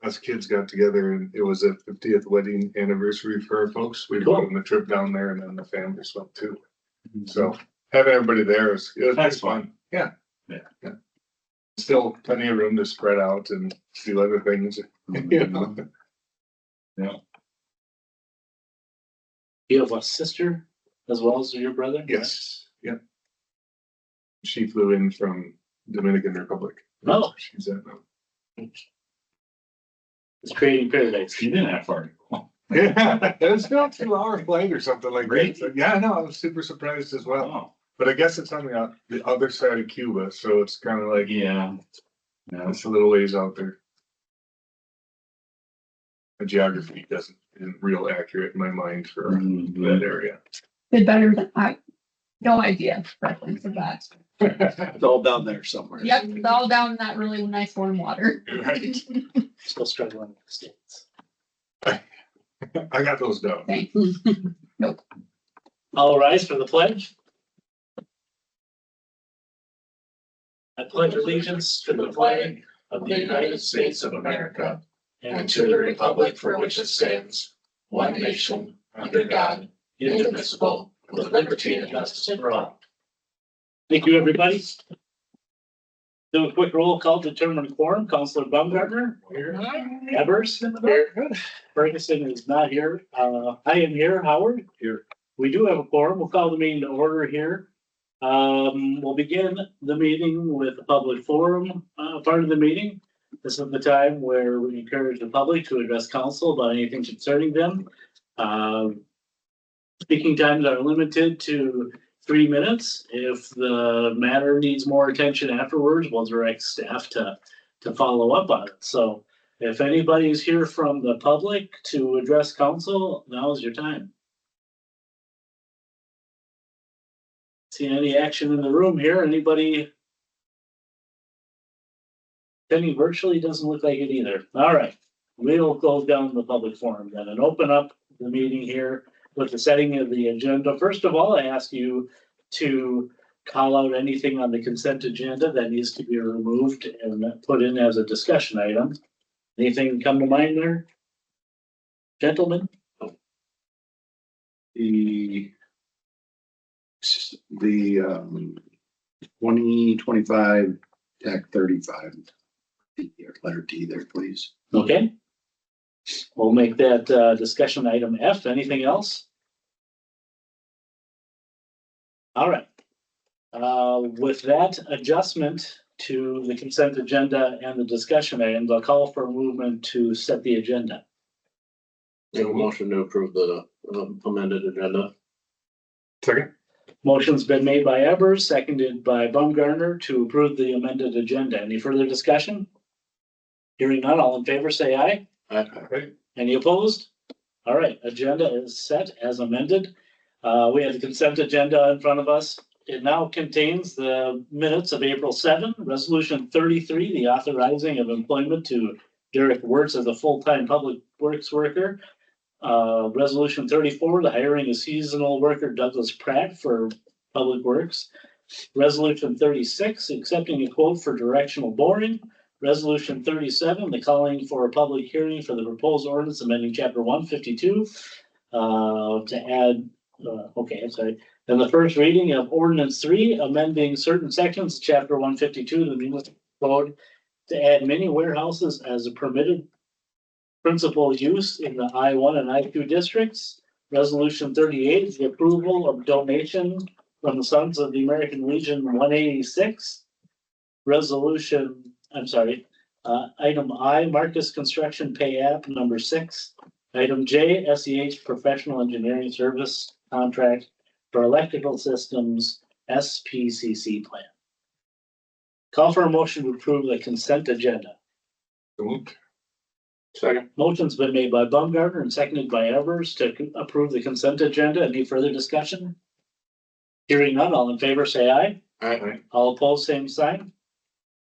us kids got together and it was a 50th wedding anniversary for our folks. We brought them a trip down there and then the families went too. So having everybody there was That's fun. Yeah. Yeah. Still plenty of room to spread out and do other things. You know? Yeah. You have a sister as well as your brother? Yes. Yep. She flew in from Dominican Republic. Oh. She's at now. It's creating paradise. You didn't have far to go. Yeah, it's still a 2-hour flight or something like Really? that. So, yeah, no, I was super surprised as well. Oh, But I guess it's on the other side of Cuba, so it's kind of like, yeah. Yeah. it's a little ways out there. The geography isn't real accurate in my mind for that area. Did better than no idea reference of that. It's all down there somewhere. Yep, it's all down in that really nice warm water. Right. Still struggling with the States. I got those down. Thanks. All rise for the pledge. I pledge allegiance to the flag of the United States of America and to the republic for which it stands, one nation, under God, indivisible, with liberty and justice for all. Thank you, everybody. Do a quick roll call to determine quorum. Councilor Baumgartner. Here. Evers. Here. Ferguson is not here. I am here. Howard. Here. We do have a quorum. We'll call the meeting to order here. We'll begin the meeting with the public forum part of the meeting. This is the time where we encourage the public to address council about anything concerning them. Speaking times are limited to 3 minutes. If the matter needs more attention afterwards, we'll direct staff to follow up on it. So if anybody's here from the public to address council, now is your time. See any action in the room here? Anybody attending virtually? Doesn't look like it either. All right, we'll go down the public forum then and open up the meeting here with the setting of the agenda. First of all, I ask you to call out anything on the consent agenda that needs to be removed and put in as a discussion item. Anything come to mind there? Gentlemen? The 2025 TAC 35. Letter D there, please. Okay. We'll make that discussion item F. Anything else? All right. With that adjustment to the consent agenda and the discussion items, I'll call for a movement to set the agenda. Make a motion to approve the amended agenda. Second. Motion's been made by Evers, seconded by Baumgartner to approve the amended agenda. Any further discussion? Hearing none, all in favor, say aye. Right. Any opposed? All right, agenda is set as amended. We have the consent agenda in front of us. It now contains the minutes of April 7, Resolution 33, the authorizing of employment to Derek Wirtz as a full-time public works worker. Resolution 34, the hiring of seasonal worker Douglas Pratt for public works. Resolution 36, accepting a quote for directional boring. Resolution 37, the calling for a public hearing for the proposed ordinance amending chapter 152 to add, and the first reading of ordinance 3, amending certain sections of chapter 152 of the municipal code to add many warehouses as a permitted principal use in the I-1 and I-2 districts. Resolution 38, the approval of donation from the Sons of the American Legion 186. Item I, Marcus Construction Pay App number 6. Item J, SEH Professional Engineering Service Contract for Electrical Systems SPCC Plan. Call for a motion to approve the consent agenda. Second. Motion's been made by Baumgartner and seconded by Evers to approve the consent agenda. Any further discussion? Hearing none, all in favor say aye. Aye. All opposed, same sign.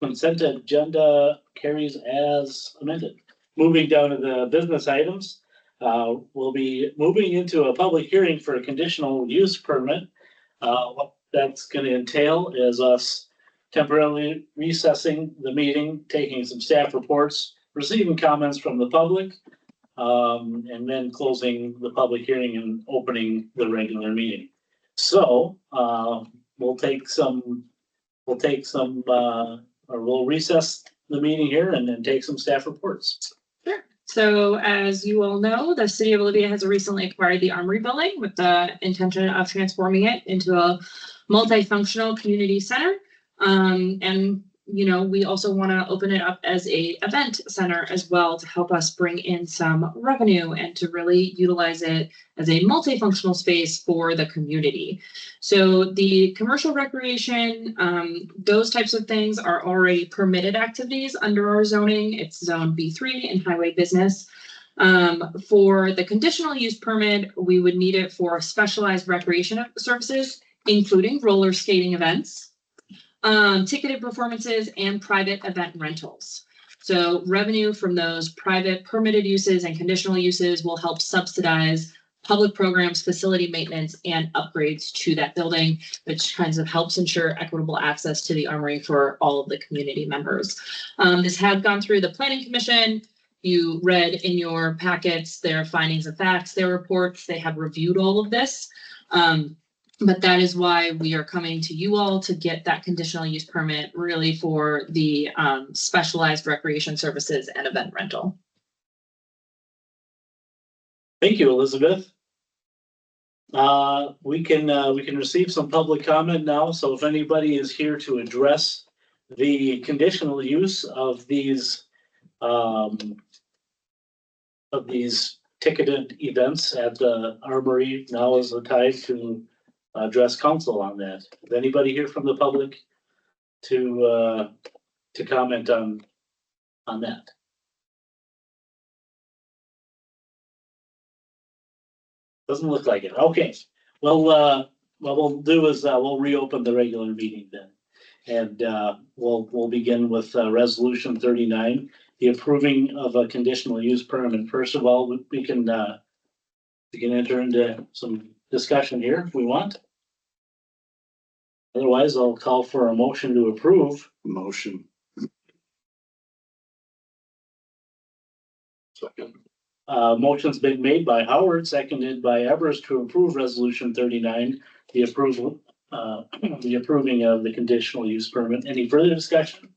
Consent agenda carries as amended. Moving down to the business items, we'll be moving into a public hearing for a conditional use permit. What that's going to entail is us temporarily recessing the meeting, taking some staff reports, receiving comments from the public, and then closing the public hearing and opening the regular meeting. So, we'll recess the meeting here and then take some staff reports. So as you all know, the city of Olivia has recently acquired the Armory building with the intention of transforming it into a multifunctional community center. And you know, we also want to open it up as a event center as well to help us bring in some revenue and to really utilize it as a multifunctional space for the community. So the commercial recreation, those types of things are already permitted activities under our zoning. It's zone B3 in highway business. For the conditional use permit, we would need it for specialized recreation services, including roller skating events, ticketed performances, and private event rentals. So revenue from those private permitted uses and conditional uses will help subsidize public programs, facility maintenance, and upgrades to that building, which kind of helps ensure equitable access to the Armory for all of the community members. This had gone through the Planning Commission. You read in your packets their findings of facts, their reports. They have reviewed all of this. But that is why we are coming to you all to get that conditional use permit really for the specialized recreation services and event rental. Thank you, Elizabeth. We can receive some public comment now. So if anybody is here to address the conditional use of these ticketed events at the Armory, now is the time to address council on that. Is anybody here from the public to comment on that? Doesn't look like it. Okay. Well, what we'll do is we'll reopen the regular meeting then. And we'll begin with resolution 39, the approving of a conditional use permit. First of all, we can enter into some discussion here if we want. Otherwise, I'll call for a motion to approve. Motion. Second. Motion's been made by Howard, seconded by Evers to approve resolution 39, the approving of the conditional use permit. Any further discussion?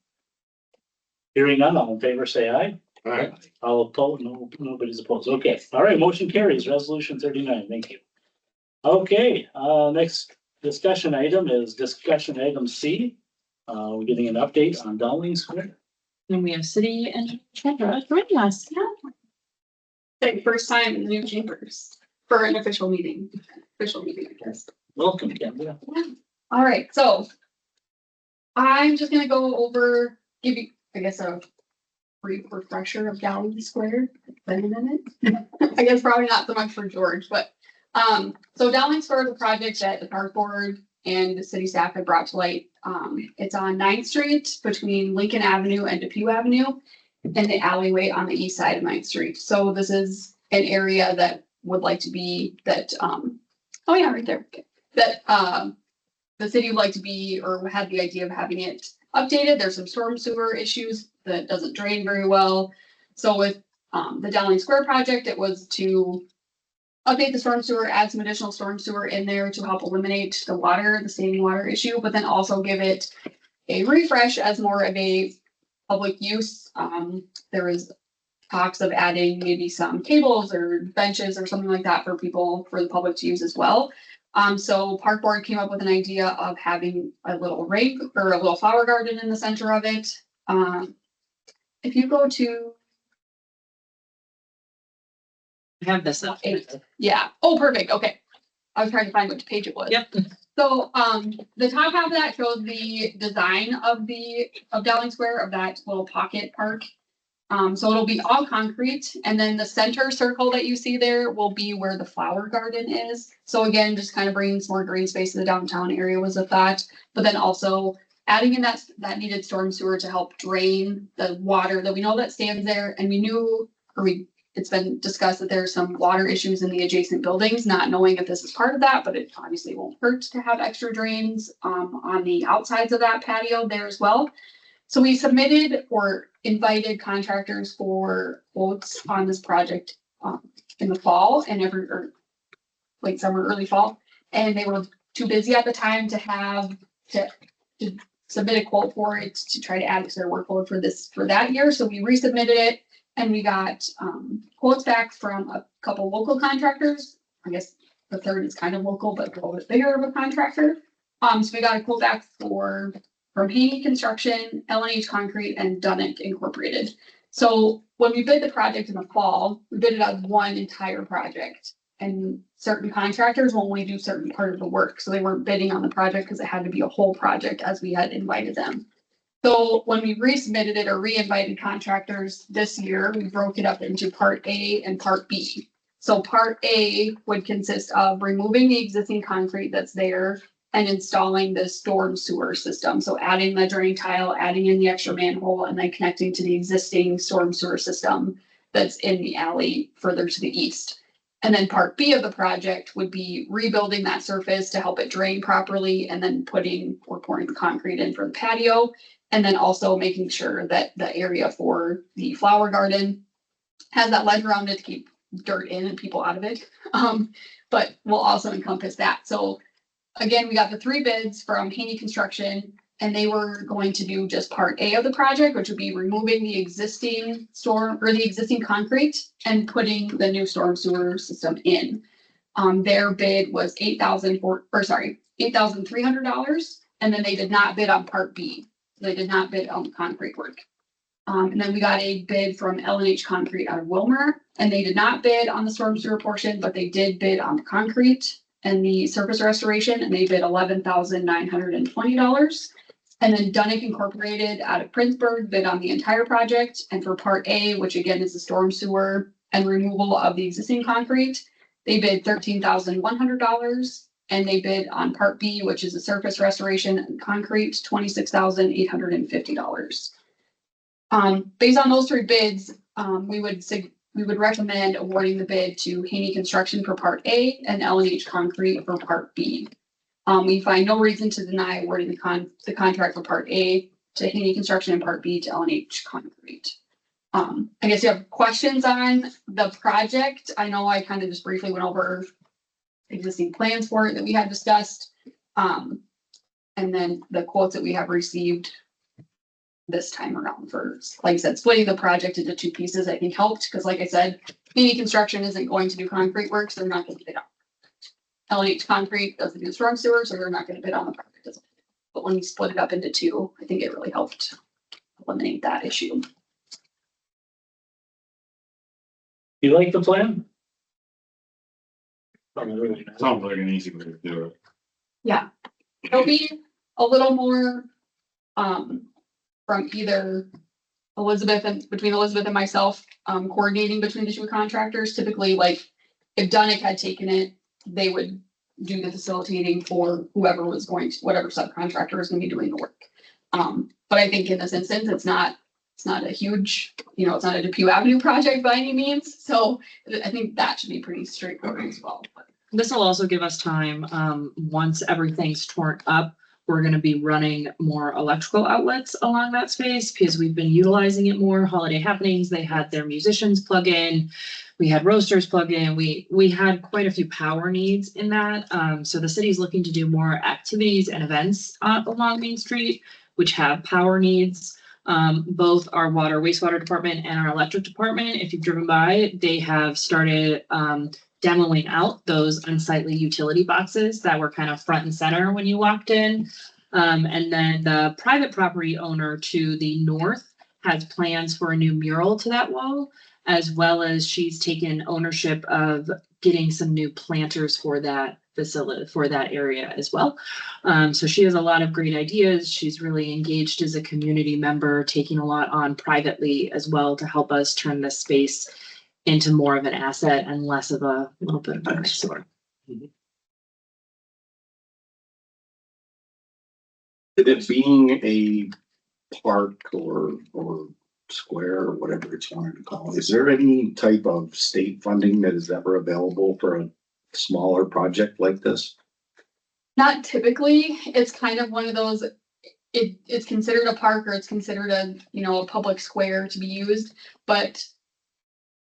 Hearing none, all in favor, say aye. All right. All opposed, no, nobody's opposed. Okay, all right, motion carries, resolution 39, thank you. Okay, next discussion item is discussion item C. We're getting an update on Dowling Square. And we have city and Kendra joining us. Okay, first time in the new chambers for an official meeting, I guess. Welcome, Kendra. All right, so I'm just gonna go over, give you, I guess, a brief refresher of Dowling Square. Been a minute. I guess probably not so much for George, but so Dowling Square is a project that the park board and the city staff had brought to light. It's on 9th Street between Lincoln Avenue and Depew Avenue, and the alleyway on the east side of 9th Street. So this is an area that would like to be that, oh yeah, right there. Okay. That the city would like to be, or had the idea of having it updated. There's some storm sewer issues that doesn't drain very well. So with the Dowling Square project, it was to update the storm sewer, add some additional storm sewer in there to help eliminate the standing water issue, but then also give it a refresh as more of a public use. There was talks of adding maybe some tables or benches or something like that for the public to use as well. So park board came up with an idea of having a little rake or a little flower garden in the center of it. If you go to I have this up. 8, yeah. Oh, perfect. Okay. I was trying to find which page it was. Yep. So, the top half of that shows the design of Dowling Square, of that little pocket park. So it'll be all concrete, and then the center circle that you see there will be where the flower garden is. So again, just kind of bringing some more green space to the downtown area was a thought, but then also adding in that needed storm sewer to help drain the water that we know that stands there. And it's been discussed that there's some water issues in the adjacent buildings, not knowing if this is part of that, but it obviously won't hurt to have extra drains on the outsides of that patio there as well. So we submitted or invited contractors for quotes on this project in the fall and or late summer, early fall. And they were too busy at the time to have to submit a quote for it to try to add to their workload for that year. So we resubmitted it and we got quotes back from a couple local contractors. I guess the third is kind of local, but a little bit bigger of a contractor. So we got a quote back from Haney Construction, L&H Concrete, and Dunick Incorporated. So when we bid the project in the fall, we bid it as one entire project. And certain contractors will only do certain part of the work. So they weren't bidding on the project because it had to be a whole project as we had invited them. So when we resubmitted it or re-invited contractors this year, we broke it up into part A and part B. So part A would consist of removing the existing concrete that's there and installing the storm sewer system. So adding the drain tile, adding in the extra manhole, and then connecting to the existing storm sewer system that's in the alley further to the east. And then part B of the project would be rebuilding that surface to help it drain properly and then pouring the concrete in for the patio. And then also making sure that the area for the flower garden has that ledge around it to keep dirt in and people out of it. But we'll also encompass that. So again, we got the 3 bids from Haney Construction, and they were going to do just part A of the project, which would be removing the existing existing concrete and putting the new storm sewer system in. Their bid was $8,300, and then they did not bid on part B. They did not bid on the concrete work. And then we got a bid from L&H Concrete out of Wilmer, and they did not bid on the storm sewer portion, but they did bid on the concrete and the surface restoration, and they bid $11,920. And then Dunick Incorporated out of Princeburg bid on the entire project. And for part A, which again is the storm sewer and removal of the existing concrete, they bid $13,100. And they bid on part B, which is the surface restoration and concrete, $26,850. Based on those 3 bids, we would recommend awarding the bid to Haney Construction for part A and L&H Concrete for part B. We find no reason to deny awarding the contract for part A to Haney Construction and part B to L&H Concrete. I guess you have questions on the project. I know I kind of just briefly went over existing plans for it that we had discussed. And then the quotes that we have received this time around for, like I said, splitting the project into 2 pieces, I think helped. Because like I said, Haney Construction isn't going to do concrete work, so they're not going to bid on. L&H Concrete doesn't do storm sewer, so they're not going to bid on the project. But when we split it up into 2, I think it really helped eliminate that issue. You like the plan? Sounds like an easy way to do it. Yeah, it'll be a little more from either between Elizabeth and myself, coordinating between the 2 contractors. Typically, like if Dunick had taken it, they would do the facilitating for whatever subcontractor is going to be doing the work. But I think in this instance, it's not a huge, it's not a Depew Avenue project by any means. So I think that should be pretty straightforward as well. This will also give us time, once everything's torn up, we're gonna be running more electrical outlets along that space because we've been utilizing it more. Holiday happenings, they had their musicians plug in. We had roasters plug in. We had quite a few power needs in that. So the city's looking to do more activities and events along Main Street, which have power needs. Both our wastewater department and our electric department, if you've driven by, they have started demoing out those unsightly utility boxes that were kind of front and center when you walked in. And then the private property owner to the north has plans for a new mural to that wall, as well as she's taken ownership of getting some new planters for that facility, for that area as well. So she has a lot of great ideas. She's really engaged as a community member, taking a lot on privately as well to help us turn this space into more of an asset and less of a little bit of an eyesore. It being a park or square or whatever it's wanted to call it, is there any type of state funding that is ever available for a smaller project like this? Not typically. It's kind of one of those, it's considered a park or it's considered a, you know, a public square to be used, but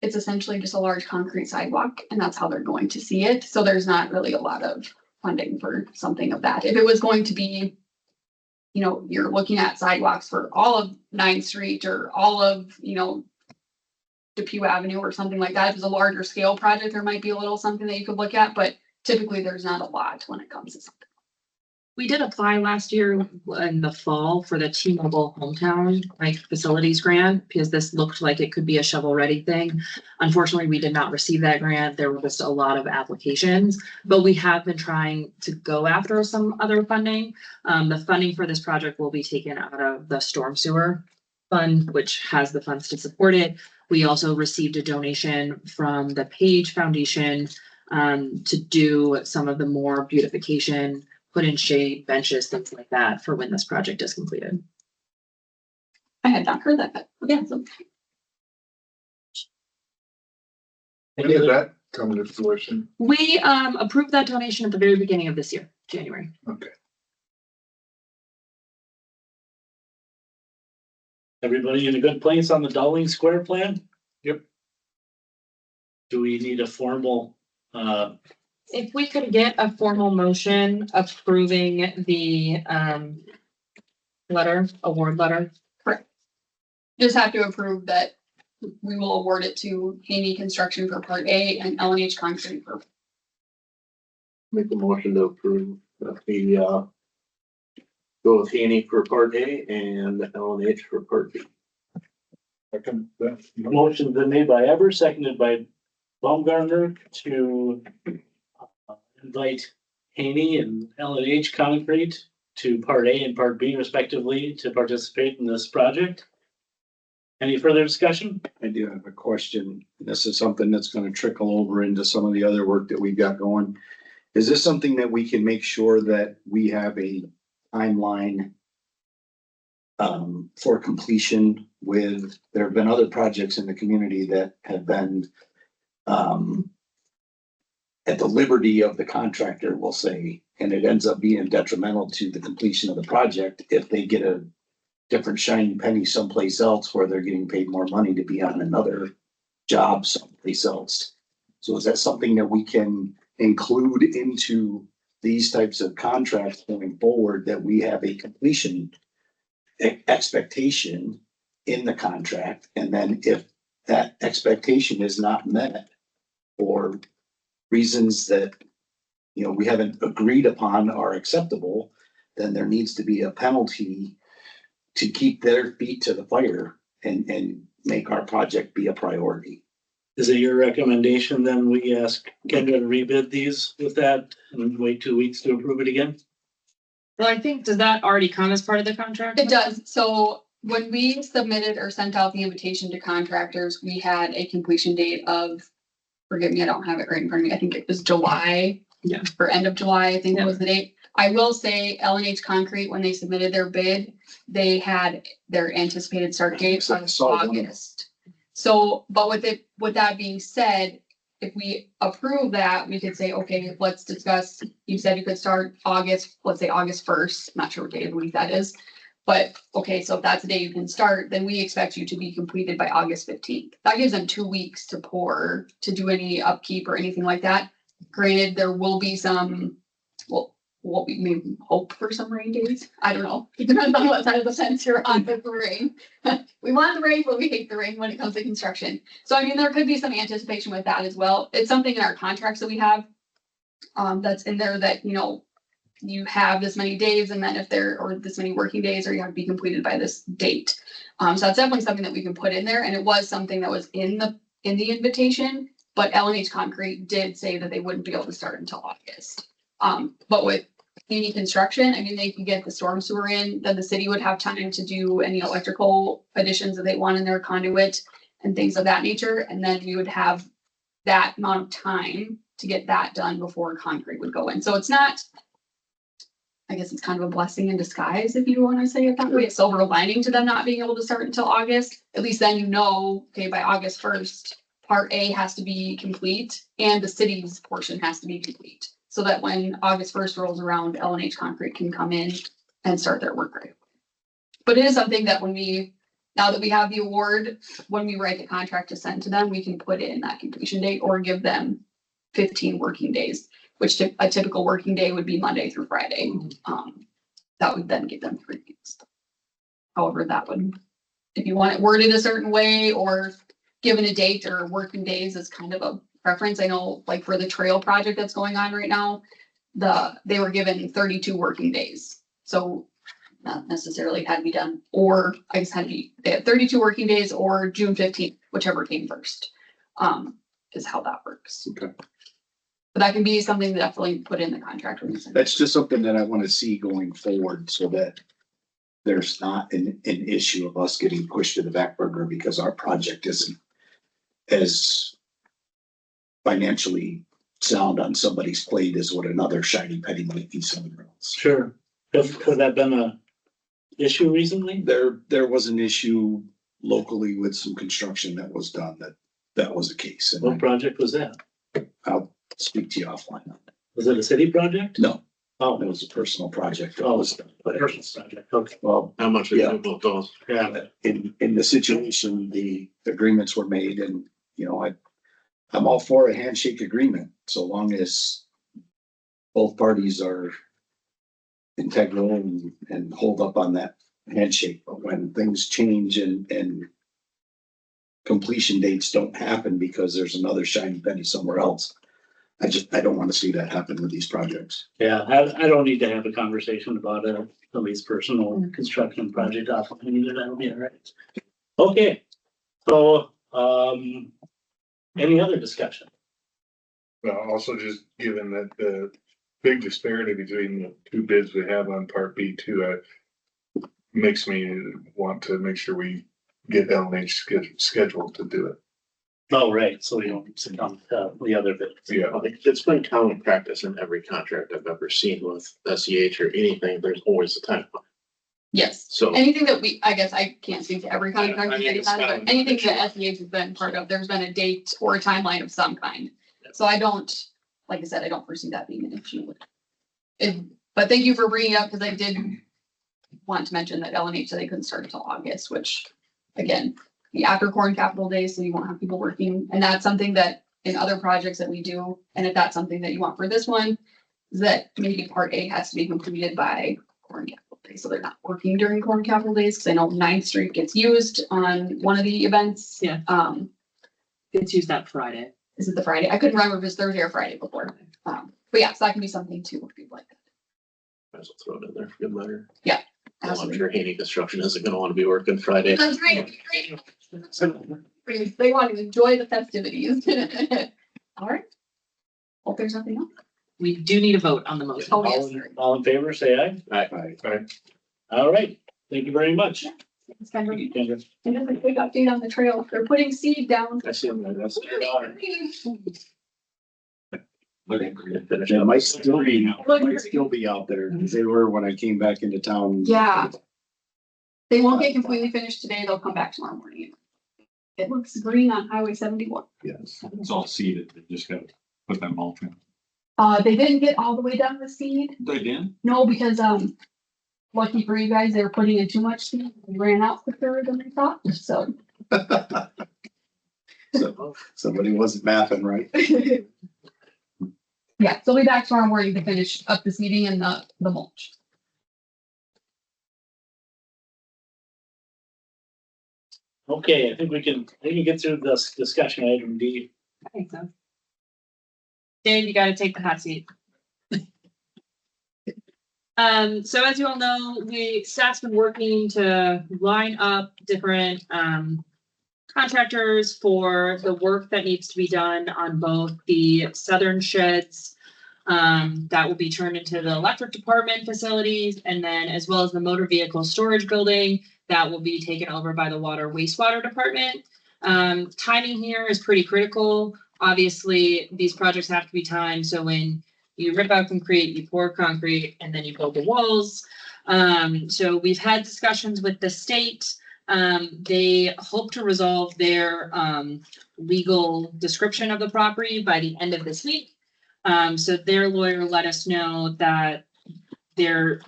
it's essentially just a large concrete sidewalk and that's how they're going to see it. So there's not really a lot of funding for something of that. If it was going to be, you know, you're looking at sidewalks for all of 9th Street or all of, you know, Depew Avenue or something like that. If it's a larger scale project, there might be a little something that you could look at, but typically there's not a lot when it comes to something. We did apply last year in the fall for the T-Mobile hometown like facilities grant because this looked like it could be a shovel ready thing. Unfortunately, we did not receive that grant. There were just a lot of applications, but we have been trying to go after some other funding. The funding for this project will be taken out of the storm sewer fund, which has the funds to support it. We also received a donation from the Page Foundation to do some of the more beautification, put in shade, benches, things like that for when this project is completed. I had not heard that, but yeah, so When did that come to fruition? We approved that donation at the very beginning of this year, January. Okay. Everybody in a good place on the Dowling Square plan? Yep. Do we need a formal, If we could get a formal motion approving the award letter. just have to approve that we will award it to Haney Construction for part A and L&H Concrete for. Make a motion to approve the, go with Haney for part A and L&H for part B. Second, that. motion been made by Ever, seconded by Baumgartner to invite Haney and L&H Concrete to part A and part B respectively to participate in this project. Any further discussion? I do have a question. This is something that's gonna trickle over into some of the other work that we've got going. Is this something that we can make sure that we have a timeline for completion with, there have been other projects in the community that have been at the liberty of the contractor, we'll say, and it ends up being detrimental to the completion of the project if they get a different shiny penny someplace else where they're getting paid more money to be on another job someplace else. So is that something that we can include into these types of contracts going forward, that we have a completion expectation in the contract? And then if that expectation is not met for reasons that, you know, we haven't agreed upon are acceptable, then there needs to be a penalty to keep their feet to the fire and make our project be a priority. Is it your recommendation then we ask Kendra to rebid these with that and wait 2 weeks to approve it again? Well, I think, does that already come as part of the contract? It does. So when we submitted or sent out the invitation to contractors, we had a completion date of, forgive me, I don't have it right in front of me. I think it was July. Yeah. Or end of July, I think Yeah. was the date. I will say L&H Concrete, when they submitted their bid, they had their anticipated start date of August. So, but with that being said, if we approve that, we could say, okay, let's discuss, you said you could start August, let's say August 1st, not sure what day of the week that is. But, okay, so if that's the day you can start, then we expect you to be completed by August 15th. That gives them 2 weeks to pour, to do any upkeep or anything like that. Granted, there will be some, well, what we maybe hope for some rain days. I don't know. It depends on what side of the fence you're on with the rain. We want the rain, but we hate the rain when it comes to construction. So I mean, there could be some anticipation with that as well. It's something in our contracts that we have that's in there that, you know, you have this many days and then if there, or this many working days, or you have to be completed by this date. So that's definitely something that we can put in there. And it was something that was in the invitation, but L&H Concrete did say that they wouldn't be able to start until August. But with any construction, I mean, they can get the storm sewer in, then the city would have time to do any electrical additions that they want in their conduit and things of that nature. And then we would have that amount of time to get that done before concrete would go in. So it's not, I guess it's kind of a blessing in disguise, if you want to say it that way. It's silver lining to them not being able to start until August. At least then you know, okay, by August 1st, part A has to be complete and the city's portion has to be complete. So that when August 1st rolls around, L&H Concrete can come in and start their work right away. But it is something that now that we have the award, when we write the contract to send to them, we can put in that completion date or give them 15 working days, which a typical working day would be Monday through Friday. That would then give them 3 weeks. However, that would, if you want it worded a certain way or given a date or working days is kind of a preference. I know like for the trail project that's going on right now, they were given 32 working days. So not necessarily had to be done, or I just had to be, they had 32 working days or June 15th, whichever came first, is how that works. Okay. But that can be something to definitely put in the contract. That's just something that I want to see going forward so that there's not an issue of us getting pushed to the back burner because our project isn't as financially sound on somebody's plate as what another shiny penny might be somewhere else. Sure. Has that been a issue recently? There was an issue locally with some construction that was done that was a case. What And project was that? I'll speak to you offline. Was it a city project? No, Oh, it was a personal project. Oh, it was a personal project. Okay. Well, How much are Yeah. you about those? Yeah. in the situation, the agreements were made and, you know, I'm all for a handshake agreement, so long as both parties are integral and hold up on that handshake. But when things change and completion dates don't happen because there's another shiny penny somewhere else, I don't want to see that happen with these projects. Yeah, I don't need to have a conversation about somebody's personal construction project offline either. That'll be all right. Okay. So, any other discussion? Well, also just given that the big disparity between the two bids we have on part B2, makes me want to make sure we get LNH scheduled to do it. Oh, right. So we don't sit on the other bit. Yeah. It's been common practice in every contract I've ever seen with SEH or anything, there's always a timeline. Yes. So Anything that I guess I can't speak to every contract, I mean, that it's has, kind but of- anything that SEH has been part of, there's been a date or a timeline of some kind. So I don't, like I said, I don't foresee that being an issue. But thank you for bringing it up, because I did want to mention that LNH said they couldn't start until August, which again, the after corn capital days, so you won't have people working. And that's something that in other projects that we do, and if that's something that you want for this one, is that maybe part A has to be completed by corn capital days, so they're not working during corn capital days, because I know 9th Street gets used on one of the events. Yeah. It's used that Friday. Is it the Friday? I couldn't remember if it's Thursday or Friday before. But yeah, so that can be something too, if you'd like that. might as well throw it in there for good measure. Yeah. I'm sure Haney Construction isn't gonna wanna be working Friday. That's right. They want to enjoy the festivities. All right. Hope there's nothing else. We do need a vote on the motion. Oh, yes. All in favor, say aye. All right. Thank you very much. It's kind of, Thank you, Kendra. and just a quick update on the trail. They're putting seed down. I see them there, that's. They might still be out there. They were when I came back into town. Yeah. They won't get completely finished today. They'll come back tomorrow morning. It looks green on Highway 71. Yes. It's all seeded. They just gotta put that mulch in. They didn't get all the way done with seed. They did? No, because, lucky for you guys, they were putting in too much seed. We ran out quicker than we thought, so. So somebody wasn't mapping right. Yeah, so we'll be back tomorrow morning to finish up the seeding and the mulch. Okay, I think we can get through this discussion item D. I think so. Dave, you gotta take the hot seat. So as you all know, staff's been working to line up different, contractors for the work that needs to be done on both the southern sheds, that will be turned into the electric department facilities, and then as well as the motor vehicle storage building that will be taken over by the water wastewater department. Timing here is pretty critical. Obviously, these projects have to be timed, so when you rip out concrete, you pour concrete, and then you build the walls. So we've had discussions with the state. They hope to resolve their legal description of the property by the end of this week. So their lawyer let us know that they're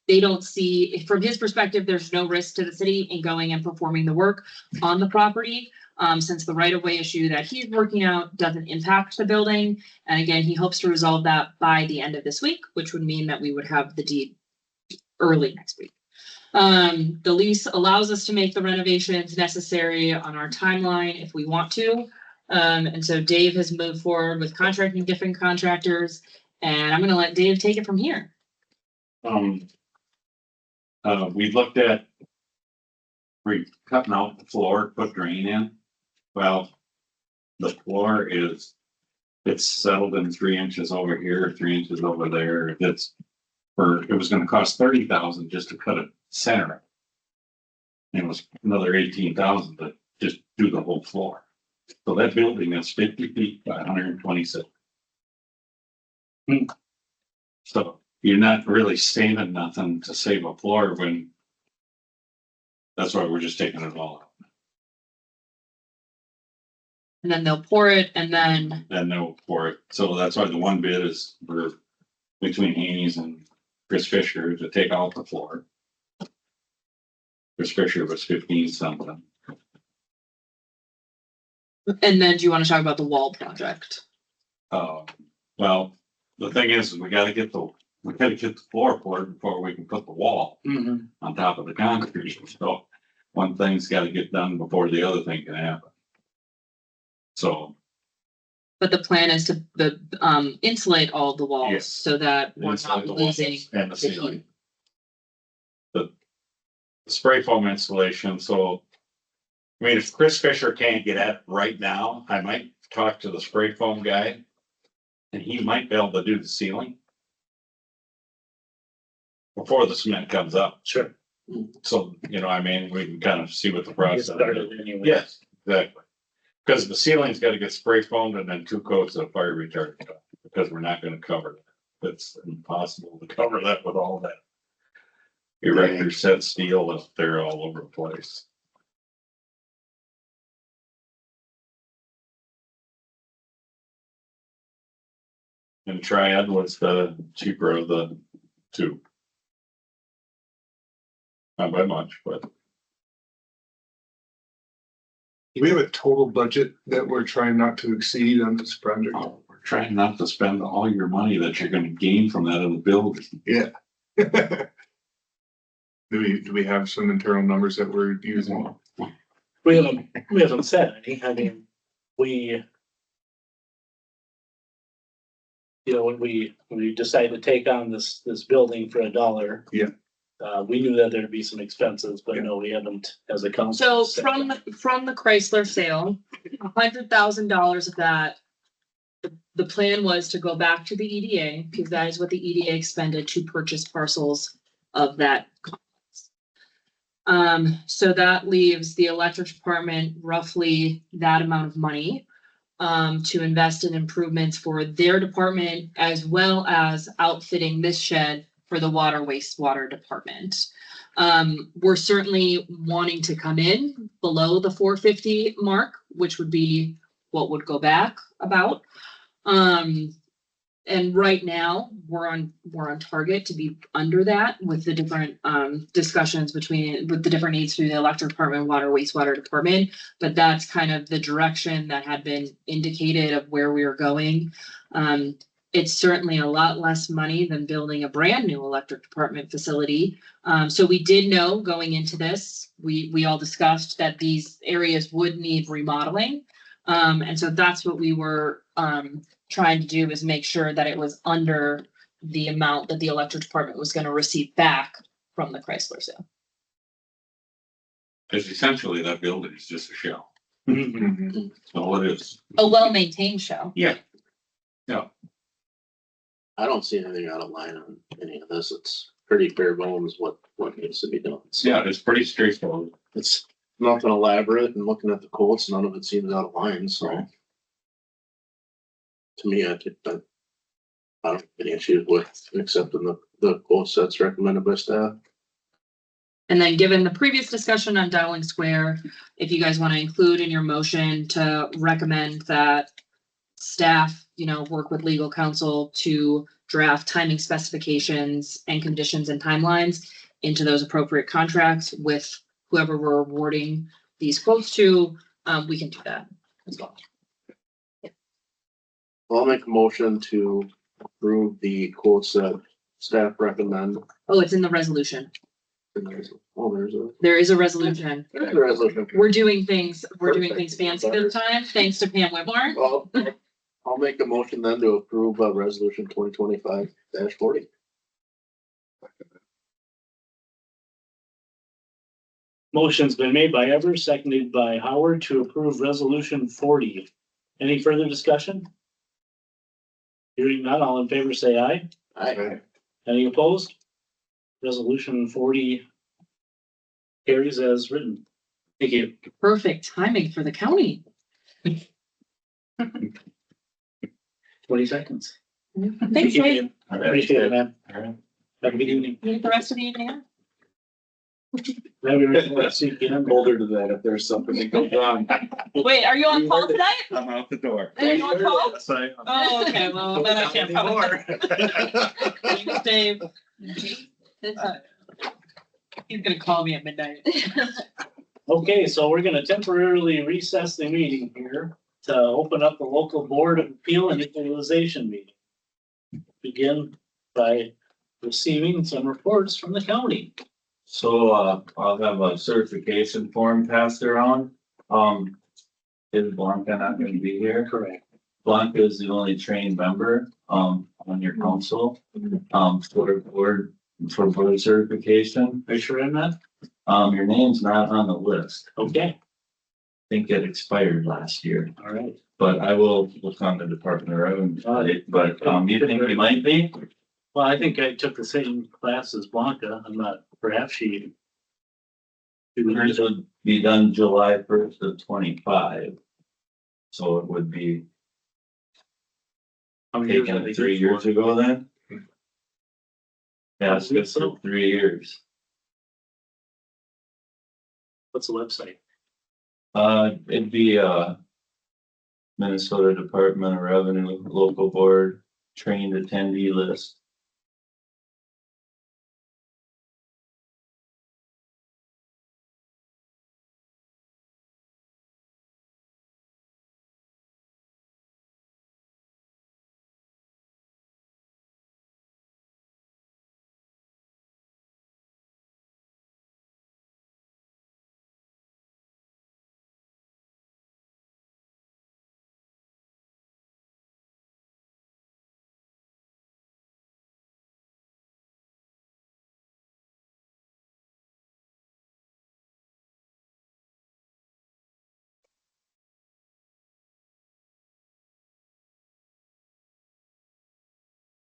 they don't see, from his perspective, there's no risk to the city in going and performing the work on the property. Since the right of way issue that he's working out doesn't impact the building. And again, he hopes to resolve that by the end of this week, which would mean that we would have the deed early next week. The lease allows us to make the renovations necessary on our timeline if we want to. And so Dave has moved forward with contracting different contractors, and I'm gonna let Dave take it from here. We looked at cutting out the floor, put drain in. Well, the floor it's settled in 3 inches over here, 3 inches over there. It was gonna cost 30,000 just to cut it center. And it was another 18,000 to just do the whole floor. So that building is 50 feet by 126. So you're not really saving nothing to save a floor when. That's why we're just taking it all out. And then they'll pour it and then, They'll pour it. So that's why the one bid is we're between Haney's and Chris Fisher to take out the floor. Chris Fisher was 15 something. and then do you want to talk about the wall project? Well, the thing is we gotta get the floor poured before we can put the wall on top of the concrete. So one thing's gotta get done before the other thing can happen. So. But the plan is to insulate all the walls Yes. so that we're Inside not the walls losing. and the ceiling. The spray foam insulation, so. I mean, if Chris Fisher can't get at it right now, I might talk to the spray foam guy. And he might be able to do the ceiling. Before the cement comes up. Sure. So, you know, I mean, we can kind of see what the Get process started is. anyway. Yes, exactly. Because the ceiling's gotta get spray foamed and then 2 coats of fire retardant, because we're not gonna cover it. It's impossible to cover that with all that. Erector set steel up there all over the place. And Triad was the cheaper of the 2. Not by much, but. Do we have a total budget that we're trying not to exceed on this project? We're trying not to spend all your money that you're gonna gain from that in the building. Yeah. Do we have some internal numbers that we're using? We haven't said any. I mean, when we decided to take on this building for $1. Yeah. We knew that there'd be some expenses, but Yeah. no, we haven't as a council. So from the Chrysler sale, $100,000 of that, the plan was to go back to the EDA because that is what the EDA expended to purchase parcels of that complex. So that leaves the electric department roughly that amount of money to invest in improvements for their department as well as outfitting this shed for the water wastewater department. We're certainly wanting to come in below the 450 mark, which would be what would go back about. And right now we're on target to be under that with the different discussions with the different needs through the electric department, water, wastewater department. But that's kind of the direction that had been indicated of where we were going. It's certainly a lot less money than building a brand new electric department facility. So we did know going into this, we all discussed that these areas would need remodeling. And so that's what we were trying to do, is make sure that it was under the amount that the electric department was going to receive back from the Chrysler sale. Because essentially that building is just a shell. Mhm. All it is. A well-maintained show. Yeah. Yeah. I don't see anything out of line on any of this. It's pretty bare bones what needs to be done. So Yeah, it's pretty straightforward. it's nothing elaborate, and looking at the quotes, none of it seems out of line, so. Right. To me, I don't have any issues with accepting the quotes that's recommended by staff. And then given the previous discussion on Dowling Square, if you guys want to include in your motion to recommend that staff work with legal counsel to draft timing specifications and conditions and timelines into those appropriate contracts with whoever we're awarding these quotes to. We can do that as well. I'll make a motion to approve the quotes that staff recommend. Oh, it's in the resolution. Oh, there's a There is a resolution. resolution. We're doing things Perfect. fancy this time, thanks to Pam Whitmore. Well, I'll make a motion then to approve resolution 2025-40. Motion's been made by Evers, seconded by Howard to approve resolution 40. Any further discussion? Hearing none, all in favor say aye. Aye. Any opposed? Resolution 40 carries as written. Thank you. Perfect timing for the county. 20 seconds. Thanks, Nate. Appreciate it, man. All right. Have a good evening. You get the rest of the evening. Have a good rest of the evening. Colder to that if there's something that goes wrong. Wait, are you on call tonight? I'm out the door. Are you on call? Yes, I am. Oh, okay, well, then I can't probably. Anymore. Thanks, Dave. He's gonna call me at midnight. Okay, so we're gonna temporarily recess the meeting here to open up the local board of appeal and equalization meeting. Begin by receiving some reports from the county. So, I'll have a certification form passed around. Is Blanca not gonna be here? Correct. Blanca is the only trained member, on your council, for board certification. Are you sure I'm not? Your name's not on the list. Okay, I think it expired last year, all right. but I will look on the Department of Revenue, but, you think you might be? Well, I think I took the same class as Blanca. I'm not, perhaps she. Hers would be done July 1st of 25. So it would be How many years taken are they 3 good years for? ago then. Yeah, it's good So- for 3 years. What's the website? It'd be, Minnesota Department of Revenue, local board, trained attendee list.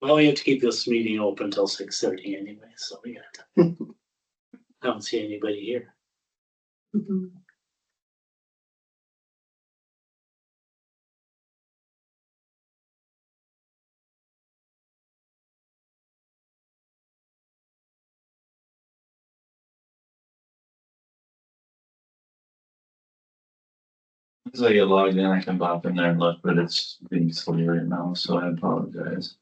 Well, we have to keep this meeting open until 6:30 anyway, so we got to. I don't see anybody here. As I get logged in, I can pop in there and look, but it's being slow right now, so I apologize.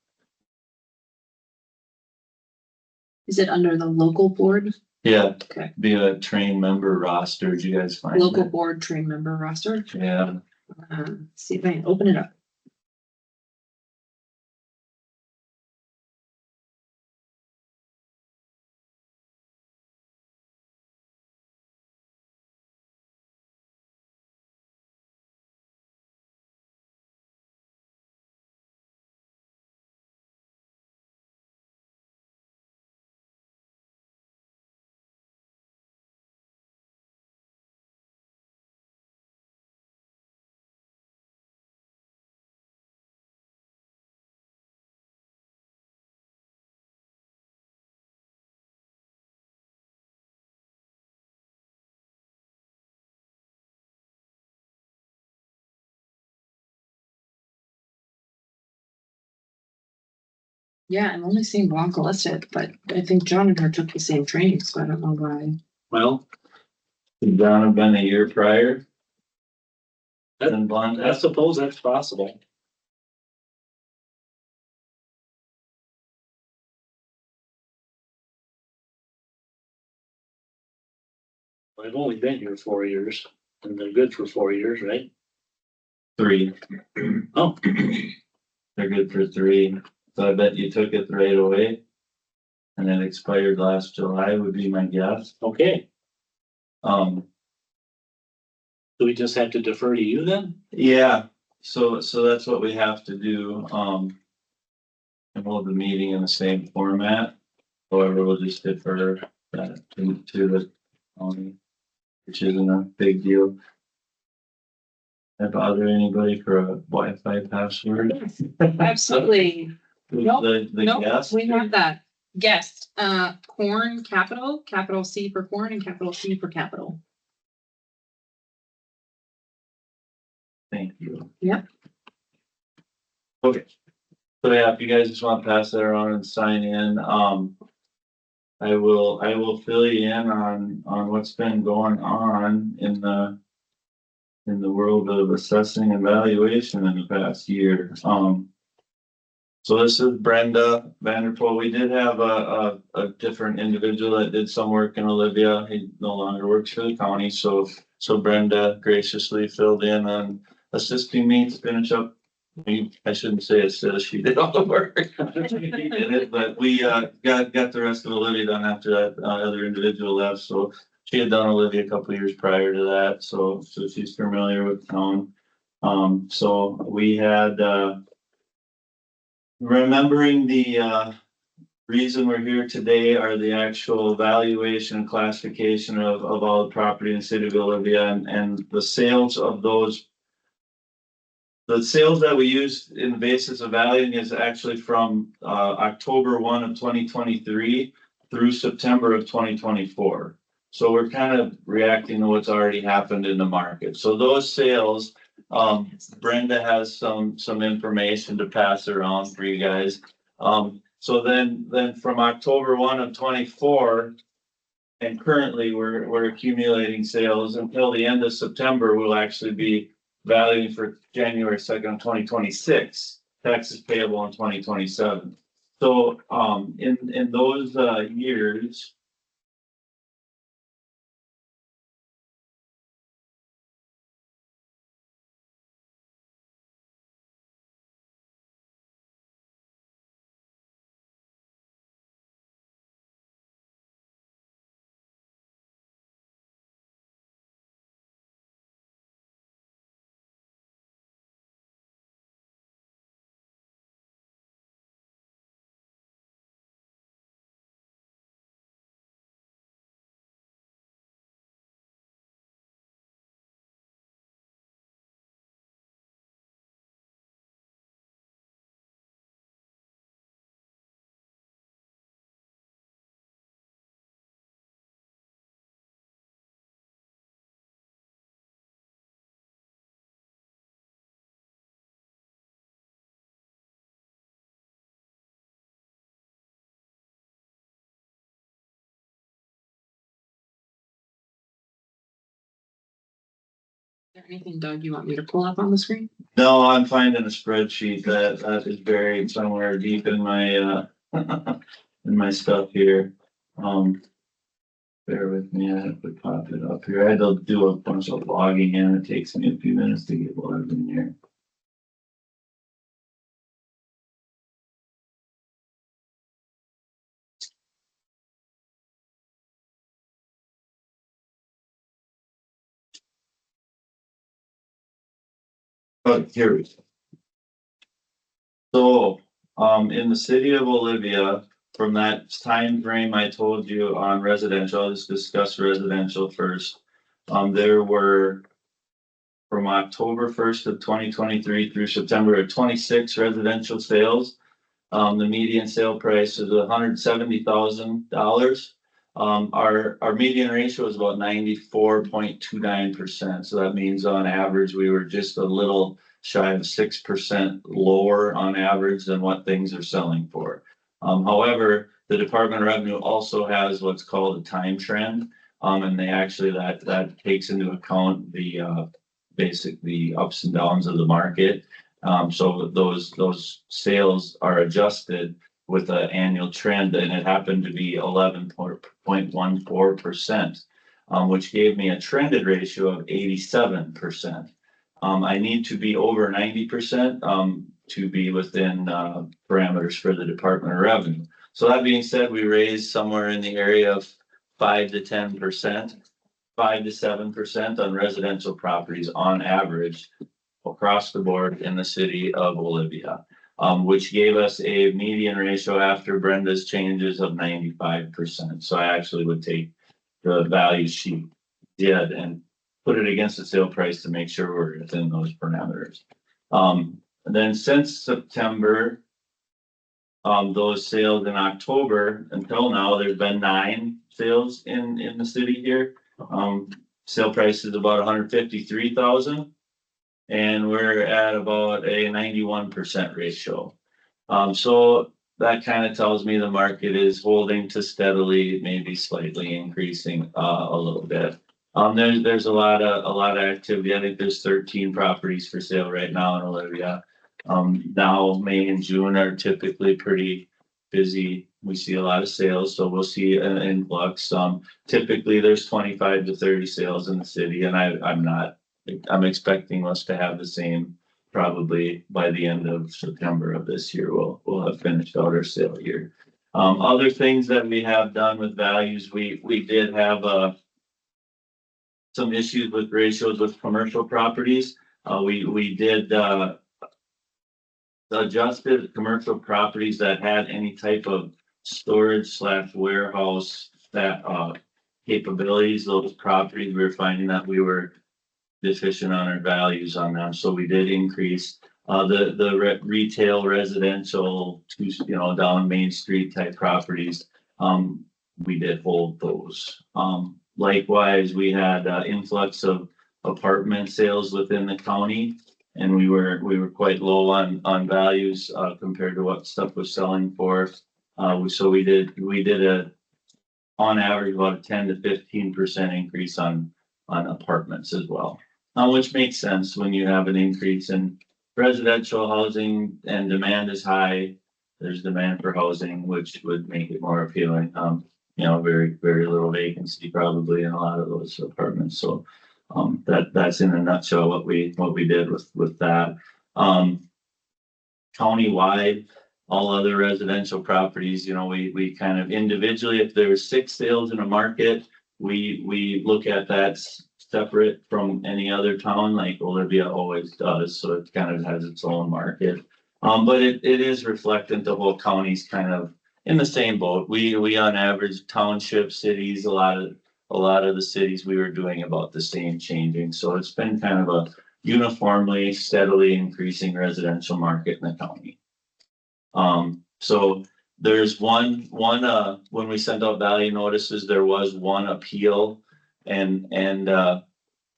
Is it under the local board? Yeah, Okay. be a trained member roster. Did you guys find Local it? board train member roster? Yeah, See if I can open it up. Yeah, I'm only seeing Blanca listed, but I think John and her took the same training, so I don't know why. Well, could John have been a year prior That- than Blanca? I suppose that's possible. I've only been here 4 years and they're good for 4 years, right? 3. Oh, They're good for 3. So I bet you took it right away. And it expired last July would be my guess. okay. Um, Do we just have to defer to you then? yeah, so that's what we have to do. And hold the meeting in the same format. However, we'll just defer that to the county, which isn't a big deal. I bother anybody for a Wi-Fi password? Absolutely. Nope, The Nope, guest? we have that. Guest, corn capital, capital C for corn and capital C for capital. Thank you. Yep. Okay. So yeah, if you guys just want to pass that around and sign in, I will fill you in on what's been going on in the world of assessing and valuation in the past year. So this is Brenda Vanderpool. We did have a different individual that did some work in Olivia. He no longer works for the county, so Brenda graciously filled in on assisting me to finish up. I shouldn't say assist, she did all the work. She did it, but we got the rest of Olivia done after that other individual left, so she had done Olivia a couple of years prior to that, so she's familiar with town. So we had remembering the reason we're here today are the actual valuation and classification of all the property in the city of Olivia and the sales of those. The sales that we used in the basis of valuing is actually from October 1 of 2023 through September of 2024. So we're kind of reacting to what's already happened in the market. So those sales, Brenda has some information to pass around for you guys. So then from October 1 of 24 and currently we're accumulating sales until the end of September, we'll actually be valuing for January 2nd, 2026, taxes payable in 2027. So, in those, years. Is there anything, Doug, you want me to pull up on the screen? No, I'm finding a spreadsheet that is buried somewhere deep in my, in my stuff here. Bear with me, I have to pop it up here. I had to do a bunch of logging in. It takes me a few minutes to get logged in here. Oh, here we go. So, in the city of Olivia, from that time frame I told you on residential, let's discuss residential first. There were from October 1st of 2023 through September of 26 residential sales. The median sale price is $170,000. Our median ratio is about 94.29%. So that means on average, we were just a little shy of 6% lower on average than what things are selling for. However, the Department of Revenue also has what's called a time trend. And they actually, that takes into account the basically ups and downs of the market. So those sales are adjusted with an annual trend, and it happened to be 11.14%. which gave me a trended ratio of 87%. I need to be over 90%, to be within, parameters for the Department of Revenue. So that being said, we raised somewhere in the area of 5 to 10%, 5 to 7% on residential properties on average across the board in the city of Olivia, which gave us a median ratio after Brenda's changes of 95%. So I actually would take the value she did and put it against the sale price to make sure we're within those parameters. And then since September, those sales in October until now, there's been 9 sales in the city here. Sale price is about 153,000. And we're at about a 91% ratio. So that kind of tells me the market is holding to steadily, maybe slightly increasing a little bit. There's a lot of activity. I think there's 13 properties for sale right now in Olivia. Now May and June are typically pretty busy. We see a lot of sales, so we'll see an influx. Typically there's 25 to 30 sales in the city, and I'm expecting us to have the same probably by the end of September of this year. We'll have finished out our sale year. Other things that we have done with values, we did have some issues with ratios with commercial properties. We did adjusted commercial properties that had any type of storage / warehouse that capabilities. Those properties, we were finding that we were deficient on our values on them, so we did increase the retail residential to down Main Street type properties. We did hold those. Likewise, we had influx of apartment sales within the county, and we were quite low on values compared to what stuff was selling for. So we did on average about a 10 to 15% increase on apartments as well. Which makes sense when you have an increase in residential housing and demand is high. There's demand for housing, which would make it more appealing. Very, very little vacancy probably in a lot of those apartments. So that's in a nutshell what we did with that. Countywide, all other residential properties, we kind of individually, if there's 6 sales in a market, we look at that separate from any other town like Olivia always does. So it kind of has its own market. But it is reflectant the whole county's kind of in the same boat. We on average township cities, a lot of the cities we were doing about the same changing. So it's been kind of a uniformly steadily increasing residential market in the county. So there's one when we sent out value notices, there was one appeal and I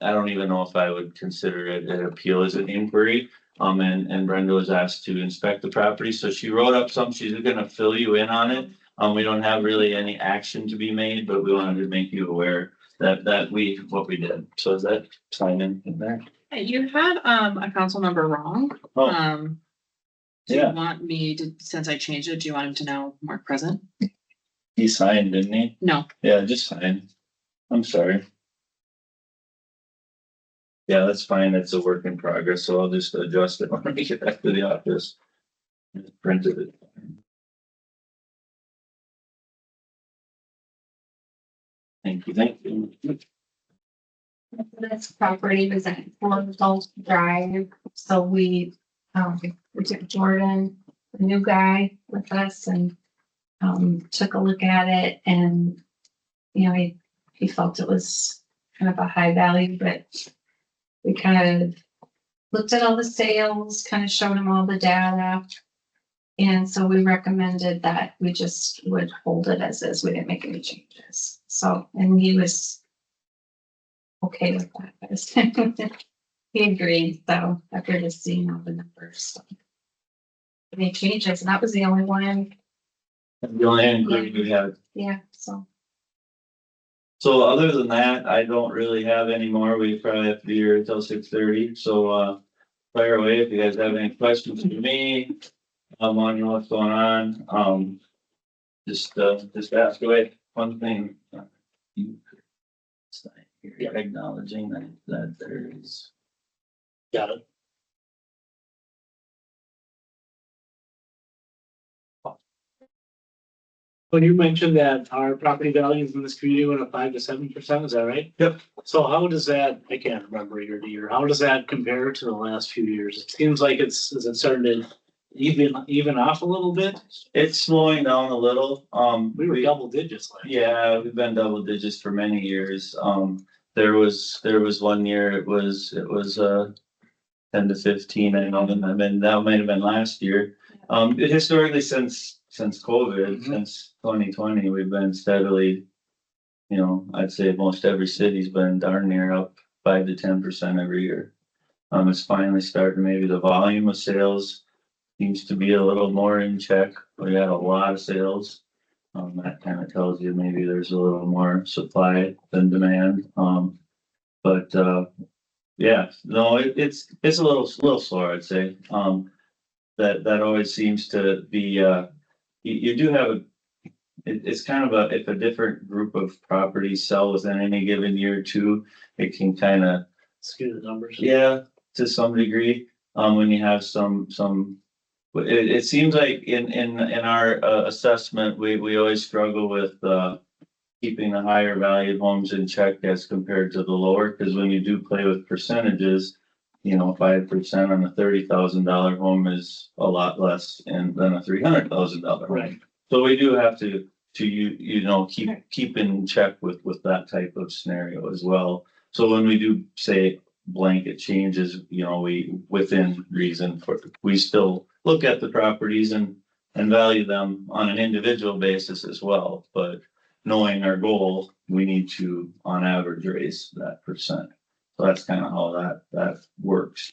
don't even know if I would consider it an appeal as an inquiry. And Brenda was asked to inspect the property. So she wrote up something. She's going to fill you in on it. We don't have really any action to be made, but we wanted to make you aware that what we did. So is that sign in there? You had a council member wrong. Oh. Do Yeah. you want me to, since I changed it, do you want him to now mark present? He signed, didn't he? No. Yeah, just sign. I'm sorry. Yeah, that's fine. It's a work in progress, so I'll just adjust it when we get back to the office. Just printed it. Thank you. This property was at Forest Drive, so we took Jordan, the new guy with us, and took a look at it, and he felt it was kind of a high value, but we kind of looked at all the sales, kind of showed him all the data. And so we recommended that we just would hold it as is. We didn't make any changes. So, and he was okay with that. He agreed, so after just seeing all the numbers. So. Any changes, and that was the only one. The only inquiry we had. Yeah, So other than that, I don't really have any more. We probably have to be here until 6:30. So fire away if you guys have any questions for me. I want to know what's going on. Just ask away. One thing. Yeah. acknowledging that there is. Got it. When you mentioned that our property values in this community went up 5 to 7%, is that right? Yep. So how does that, I can't remember year to year, how does that compare to the last few years? It seems like is it starting to even off a little bit? It's slowing down a little. We were double digits last year. Yeah, we've been double digits for many years. There was 1 year, it was 10 to 15, I know, and I mean, that might have been last year. Historically, since COVID, Mhm. since 2020, we've been steadily, I'd say most every city's been darn near up 5 to 10% every year. It's finally starting, maybe the volume of sales seems to be a little more in check. We had a lot of sales. That kind of tells you maybe there's a little more supply than demand. But yeah, no, it's a little slower, I'd say. That always seems to be, you do have it's kind of if a different group of properties sell within any given year too, it can kind of, Skew the numbers. yeah, to some degree. When you have some, it seems like in our assessment, we always struggle with keeping the higher valued homes in check as compared to the lower, because when you do play with percentages, 5% on a $30,000 home is a lot less than a $300,000 home. Right. So we do have to keep in check with that type of scenario as well. So when we do say blanket changes, we within reason we still look at the properties and value them on an individual basis as well. But knowing our goal, we need to on average raise that percent. So that's kind of how that works.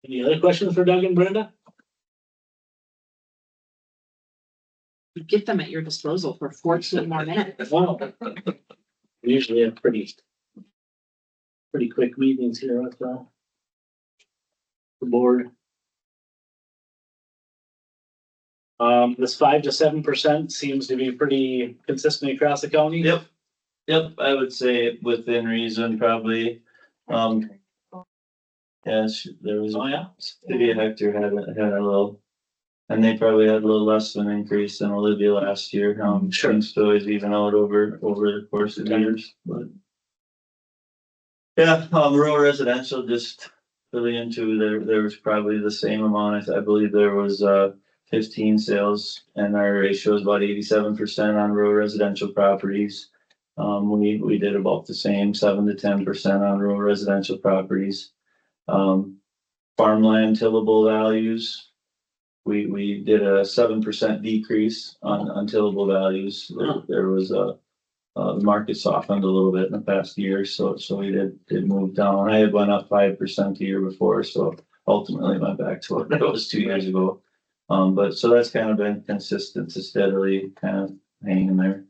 Any other questions for Doug and Brenda? You get them at your disposal for 14 more minutes. Wow. We usually have pretty quick meetings here with the board. This 5 to 7% seems to be pretty consistent across the county. Yep, I would say within reason, probably. Yes, there was. Oh, yeah? City of Hector had a little, and they probably had a little less of an increase than Olivia last year. Sure. Seems to always even out over the course of the years, but. Yeah, rural residential just really into there was probably the same amount. I believe there was 15 sales, and our ratio is about 87% on rural residential properties. We did about the same, 7 to 10% on rural residential properties. Farmland tillable values, we did a 7% decrease on tillable values. There was the market softened a little bit in the past year, so we did move down. I had went up 5% the year before, so ultimately went back to what it was 2 years ago. But so that's kind of been consistent to steadily kind of hanging there.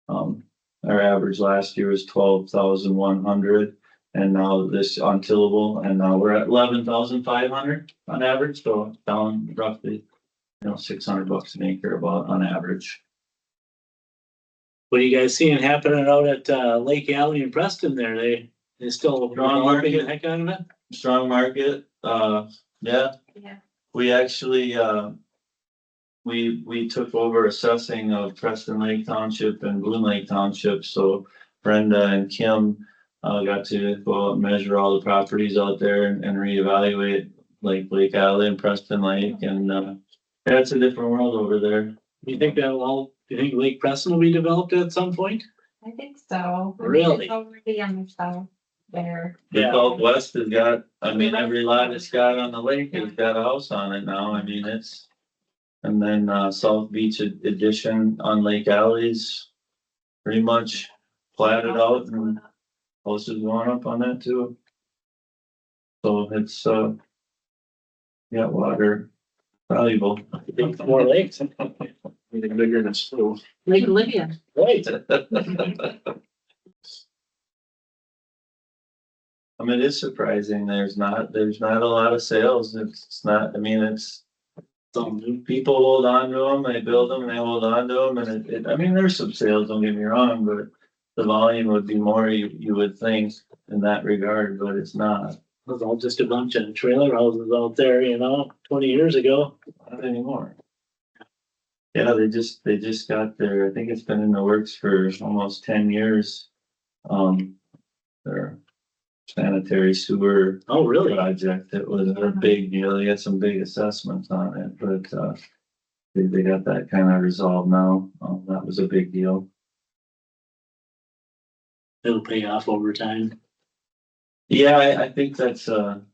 Our average last year was 12,100, and now this on tillable, and now we're at 11,500 on average, so down roughly, $600 an acre about on average. What are you guys seeing happening out at Lake Alley and Preston there? They still developing the heck out of it? Strong market, yeah. We actually, we took over assessing of Preston Lake Township and Bloom Lake Township, so Brenda and Kim got to go out and measure all the properties out there and reevaluate Lake Alley and Preston Lake, and yeah, it's a different world over there. Do you think Lake Preston will be developed at some point? I think so. Really? It's already on the south there. The Yeah. Southwest has got, every lot it's got on the lake has got a house on it now, and then South Beach Edition on Lake Alley's pretty much platted out, and houses going up on that too. So it's, yeah, water valuable. More lakes? Anything bigger than a stove. Lake Olivia. Right. mean, it is surprising. There's not a lot of sales. It's not, I mean, it's. Some People hold on to them, they build them, and they hold on to them, and I mean, there's some sales, don't get me wrong, but the volume would be more, you would think in that regard, but it's not. It was all just a bunch of trailer houses out there, 20 years ago. Not anymore. Yeah, they just got their, I think it's been in the works for almost 10 years. Their sanitary sewer Oh, really? project, it was a big deal. They had some big assessments on it, but they got that kind of resolved now. That was a big deal. It'll pay off over time. Yeah, I think that's not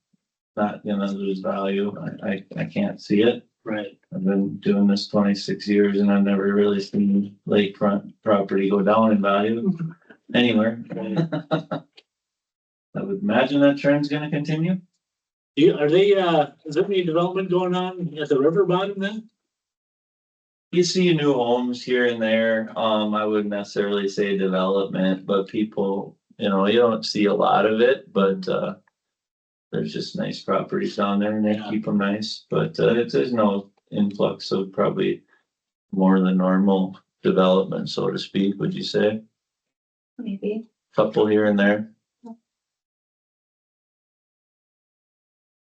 gonna lose value. I can't see it. Right. I've been doing this 26 years and I've never really seen lakefront property go down in value anywhere. I would imagine that trend's gonna continue. Are they, is there any development going on at the river bottom then? You see new homes here and there. I wouldn't necessarily say development, but people, you don't see a lot of it, but there's just nice properties down there and they keep them nice, but there's no influx of probably more than normal development, so to speak, would you say? Maybe. Couple here and there.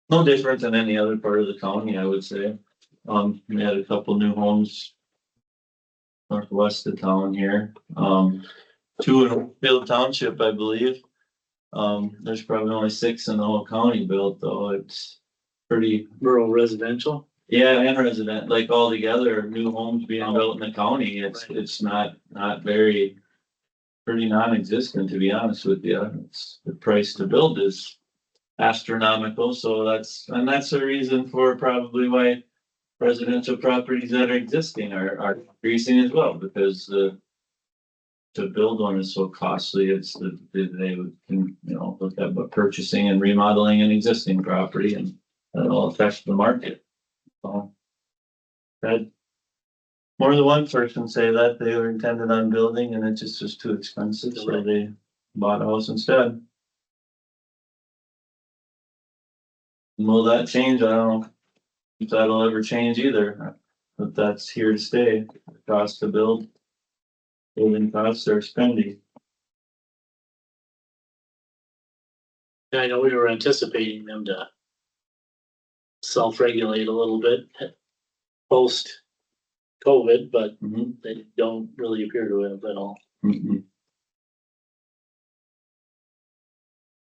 No different than any other part of the county, I would say. We had a couple new homes northwest of town here. 2 in Oakfield Township, I believe. There's probably only 6 in the whole county built, though. It's pretty Rural residential? yeah, and resident, like all together, new homes being built in the county. It's not very pretty non-existent, to be honest with you. It's the price to build is astronomical, so that's the reason for probably why residential properties that are existing are increasing as well, because to build one is so costly. It's they can look at purchasing and remodeling an existing property, and that'll affect the market. So had more than one person say that they were intended on building and it just was too expensive, so they bought a house instead. Will that change? I don't know if that'll ever change either, but that's here to stay. The cost to build, building costs are spendy. Yeah, I know we were anticipating them to self-regulate a little bit post-COVID, but they don't really appear to have at all. Mhm.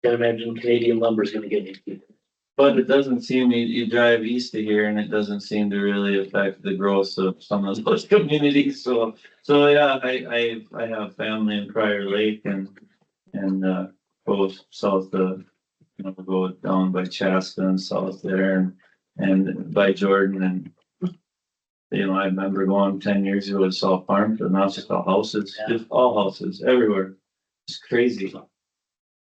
Can't imagine Canadian lumber's gonna get any. But it doesn't seem, you drive east of here and it doesn't seem to really affect the growth of some of those communities, so yeah, I have family in Prior Lake and go south of, go down by Chaska and south there and by Jordan and I remember going 10 years ago to South Farm, but now it's just all houses, just all houses everywhere. It's crazy.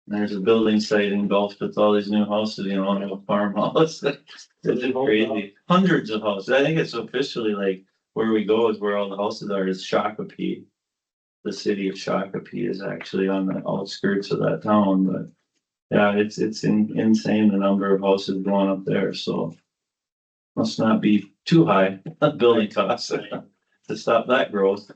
There's a building site engulfed with all these new houses, a farmhouse. It's crazy. Hundreds of houses. I think it's officially like where we go is where all the houses are is Shakopee. The city of Shakopee is actually on the outskirts of that town, but yeah, it's insane the number of houses going up there, so must not be too high building costs to stop that growth.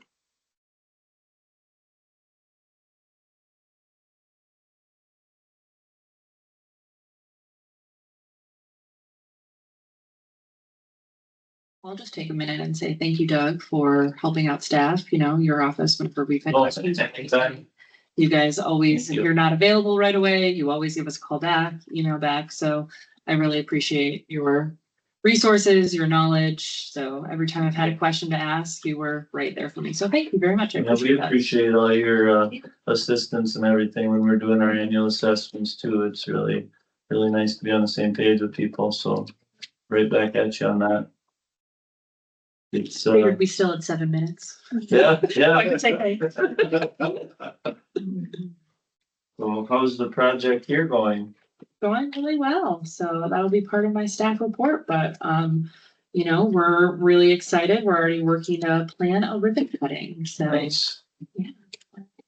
I'll just take a minute and say thank you, Doug, for helping out staff, your office whenever we've had questions. Anytime. You guys always, Thank if you. you're not available right away, you always give us a call back, email back. So I really appreciate your resources, your knowledge. So every time I've had a question to ask, you were right there for me. So thank you very much. I Yeah, appreciate we that. appreciate all your assistance and everything when we're doing our annual assessments too. It's really nice to be on the same page with people. So right back at you on that. It's Figured we still had 7 minutes. yeah. I can say thanks. So how's the project here going? Going really well. So that'll be part of my staff report, but we're really excited. We're already working to plan a ribbon cutting. So Nice.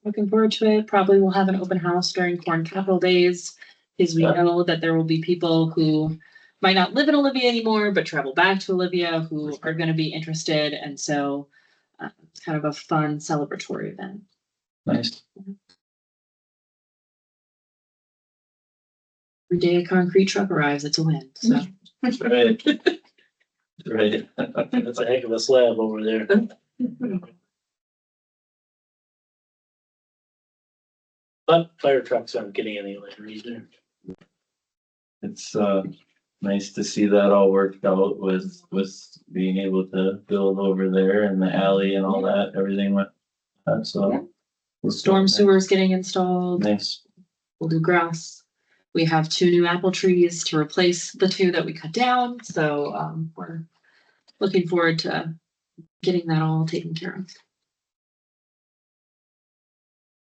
looking forward to it. Probably we'll have an open house during Corn Capital Days Is we know that there will be people who might not live in Olivia anymore, but travel back to Olivia who are gonna be interested, and so it's kind of a fun celebratory event. Nice. Every day a concrete truck arrives, it's a win, so. Right. Right. That's a heck of a slab over there. But fire trucks aren't getting any later either. It's nice to see that all worked out with being able to build over there and the alley and all that, everything went. So. Storm sewers getting installed, Nice. we'll do grass. We have 2 new apple trees to replace the 2 that we cut down, so we're looking forward to getting that all taken care of.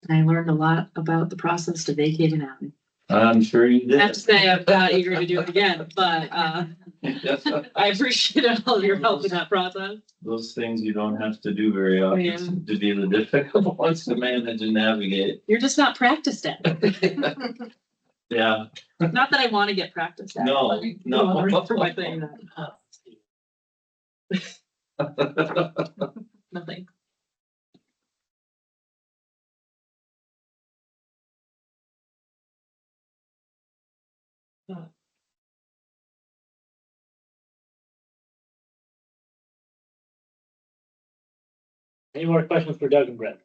And I learned a lot about the process to vacate an alley. I'm sure you I have to did. say, I'm not eager to do it again, but I appreciate all of your help in that process. Those things you don't have to do very often Yeah. to be the difficult ones to manage and navigate. You're just not practiced at it. Yeah, Not that I want to get practiced at it. No, Let me- no. I'll read through my thing. Nothing. Any more questions for Doug and Brett?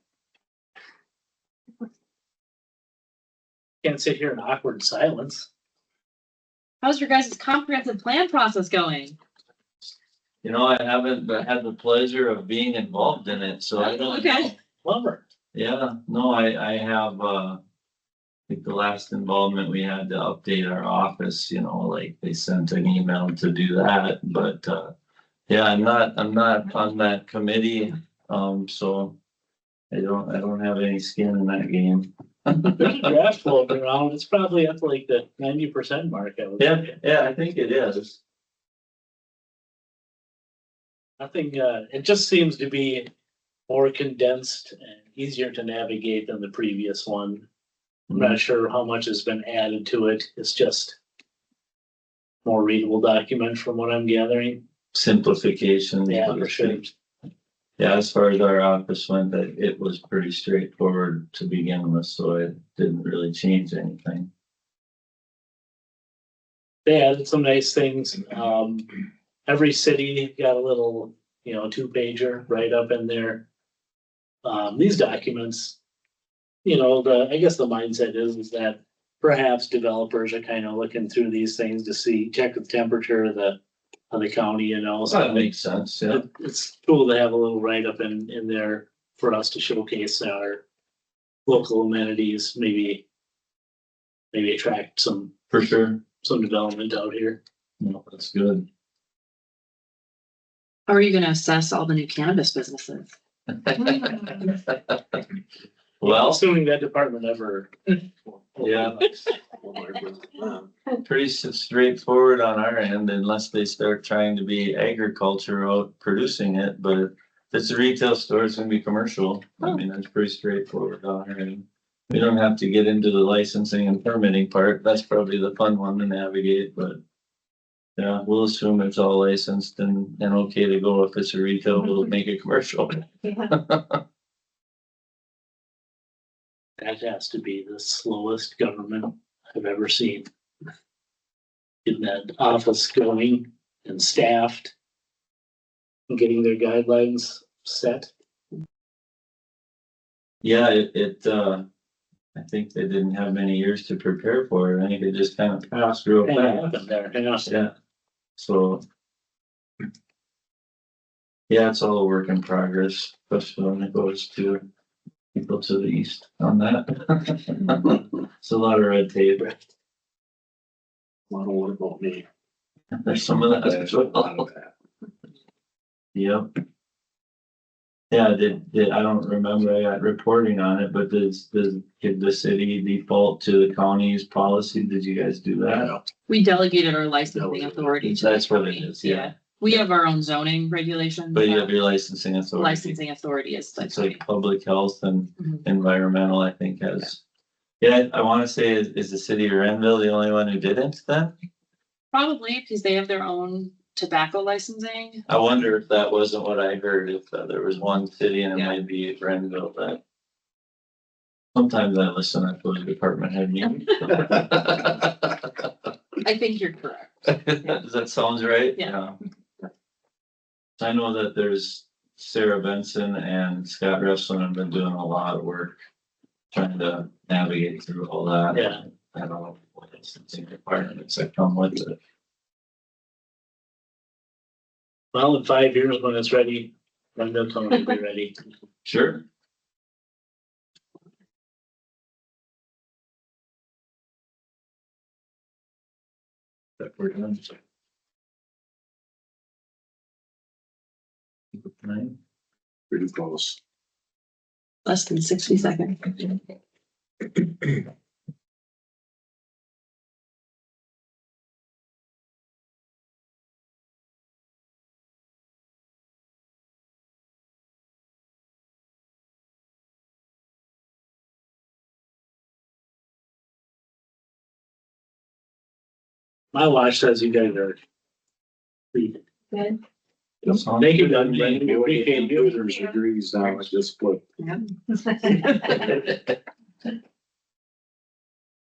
Can't sit here in awkward silence. How's your guys' comprehensive plan process going? You know, I haven't had the pleasure of being involved in it, so I don't know. Okay. Lumber. Yeah, no, I have, I think the last involvement we had to update our office, you know, like they sent an email to do that, but, yeah, I'm not on that committee, so I don't have any skin in that game. There's a draft floating around. It's probably up to like the 90% mark. I would say. Yeah, I think it is. Nothing, it just seems to be more condensed and easier to navigate than the previous one. I'm not sure how much has been added to it. It's just more readable document from what I'm gathering. Simplification. Yeah, for sure. Yeah, as far as our office went, it was pretty straightforward to begin with, so it didn't really change anything. They added some nice things. Every city got a little, 2-pager right up in there. These documents, I guess the mindset is that perhaps developers are kind of looking through these things to check the temperature of the county, So that makes sense, yeah. It's cool to have a little write-up in there for us to showcase our local amenities, maybe attract some For sure. development out here. No, that's good. How are you gonna assess all the new cannabis businesses? Well, Assuming that department ever. yeah, pretty straightforward on our end unless they start trying to be agriculture out producing it, but if it's a retail store, it's gonna be commercial. I mean, that's pretty straightforward on our end. We don't have to get into the licensing and permitting part. That's probably the fun one to navigate, but yeah, we'll assume it's all licensed and okay to go. If it's a retail, we'll make it commercial. That has to be the slowest government I've ever seen. Getting that office going and staffed. And getting their guidelines set. Yeah, I think they didn't have many years to prepare for it. I think it just kind of passed real And fast. happened there, Yeah, so. Yeah, it's all a work in progress, especially when it goes to people to the east on that. It's a lot of red tape. Lot of what about me? There's some of that as well. Yep. Yeah, I don't remember I got reporting on it, but did the city default to the county's policy? Did you guys do that? We delegated our licensing authority to the That's what it county. is, yeah. We have our own zoning regulations. But you have your licensing authority. Licensing authority is the It's county. like public health and Mhm. environmental, I think, has Yeah, I wanna say, is the city of Renville the only one who didn't then? Probably because they have their own tobacco licensing. I wonder if that wasn't what I heard, if there was one city and it Yeah. might be Renville that. Sometimes I listen at those department head meetings. I think you're correct. Does that sounds right? Yeah. I know that there's Sarah Benson and Scott Resson have been doing a lot of work trying to navigate through all that. Yeah. I don't know what licensing requirements that come with it. Well, in 5 years when it's ready, Rendell County will be ready. Sure. That we're done. Nine. Pretty close. Less than 60 seconds. My watch says you guys are. Good. Thank you, Doug. We appreciate you. There's degrees now, it's just flip.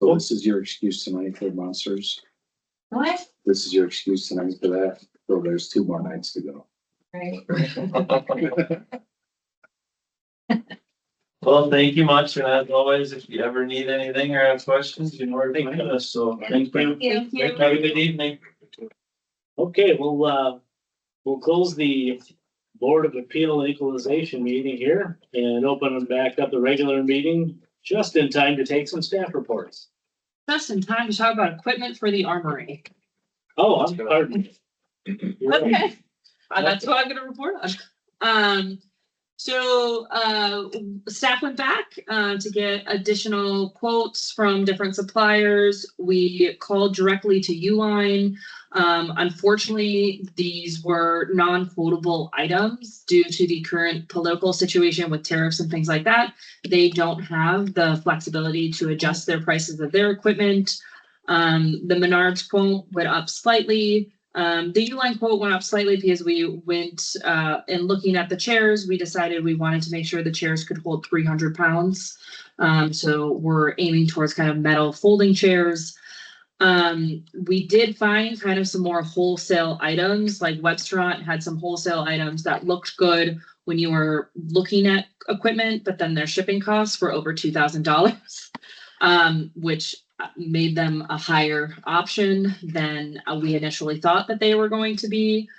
So this is your excuse tonight for monsters. What? This is your excuse tonight for that. So there's 2 more nights to go. Right. Well, thank you much, and as always, if you ever need anything or have questions, you know where to find us, so thank you. Thank you. Have a good evening. Okay, we'll close the Board of Appeal and Equalization meeting here and open back up the regular meeting just in time to take some staff reports. Just in time to talk about equipment for the Armory. Oh, I'm pardon. You're right. Okay, that's what I'm gonna report on. So staff went back to get additional quotes from different suppliers. We called directly to Uline. Unfortunately, these were non-quotable items due to the current political situation with tariffs and things like that. They don't have the flexibility to adjust their prices of their equipment. The Menards quote went up slightly. The Uline quote went up slightly because we went and looking at the chairs, we decided we wanted to make sure the chairs could hold 300 pounds. So we're aiming towards kind of metal folding chairs. We did find kind of some more wholesale items, like Webstront had some wholesale items that looked good when you were looking at equipment, but then their shipping costs were over $2,000, which made them a higher option than we initially thought that they were going to be.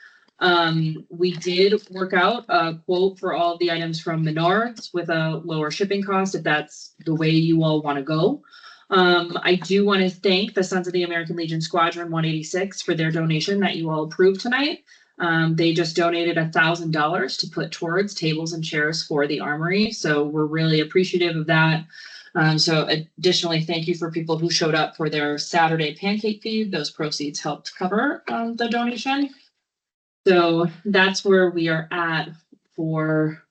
We did work out a quote for all of the items from Menards with a lower shipping cost, if that's the way you all want to go. I do want to thank the Sons of the American Legion Squadron 186 for their donation that you all approved tonight. They just donated $1,000 to put towards tables and chairs for the Armory. So we're really appreciative of that. So additionally, thank you for people who showed up for their Saturday pancake feed. Those proceeds helped cover the donation. So that's where we are at for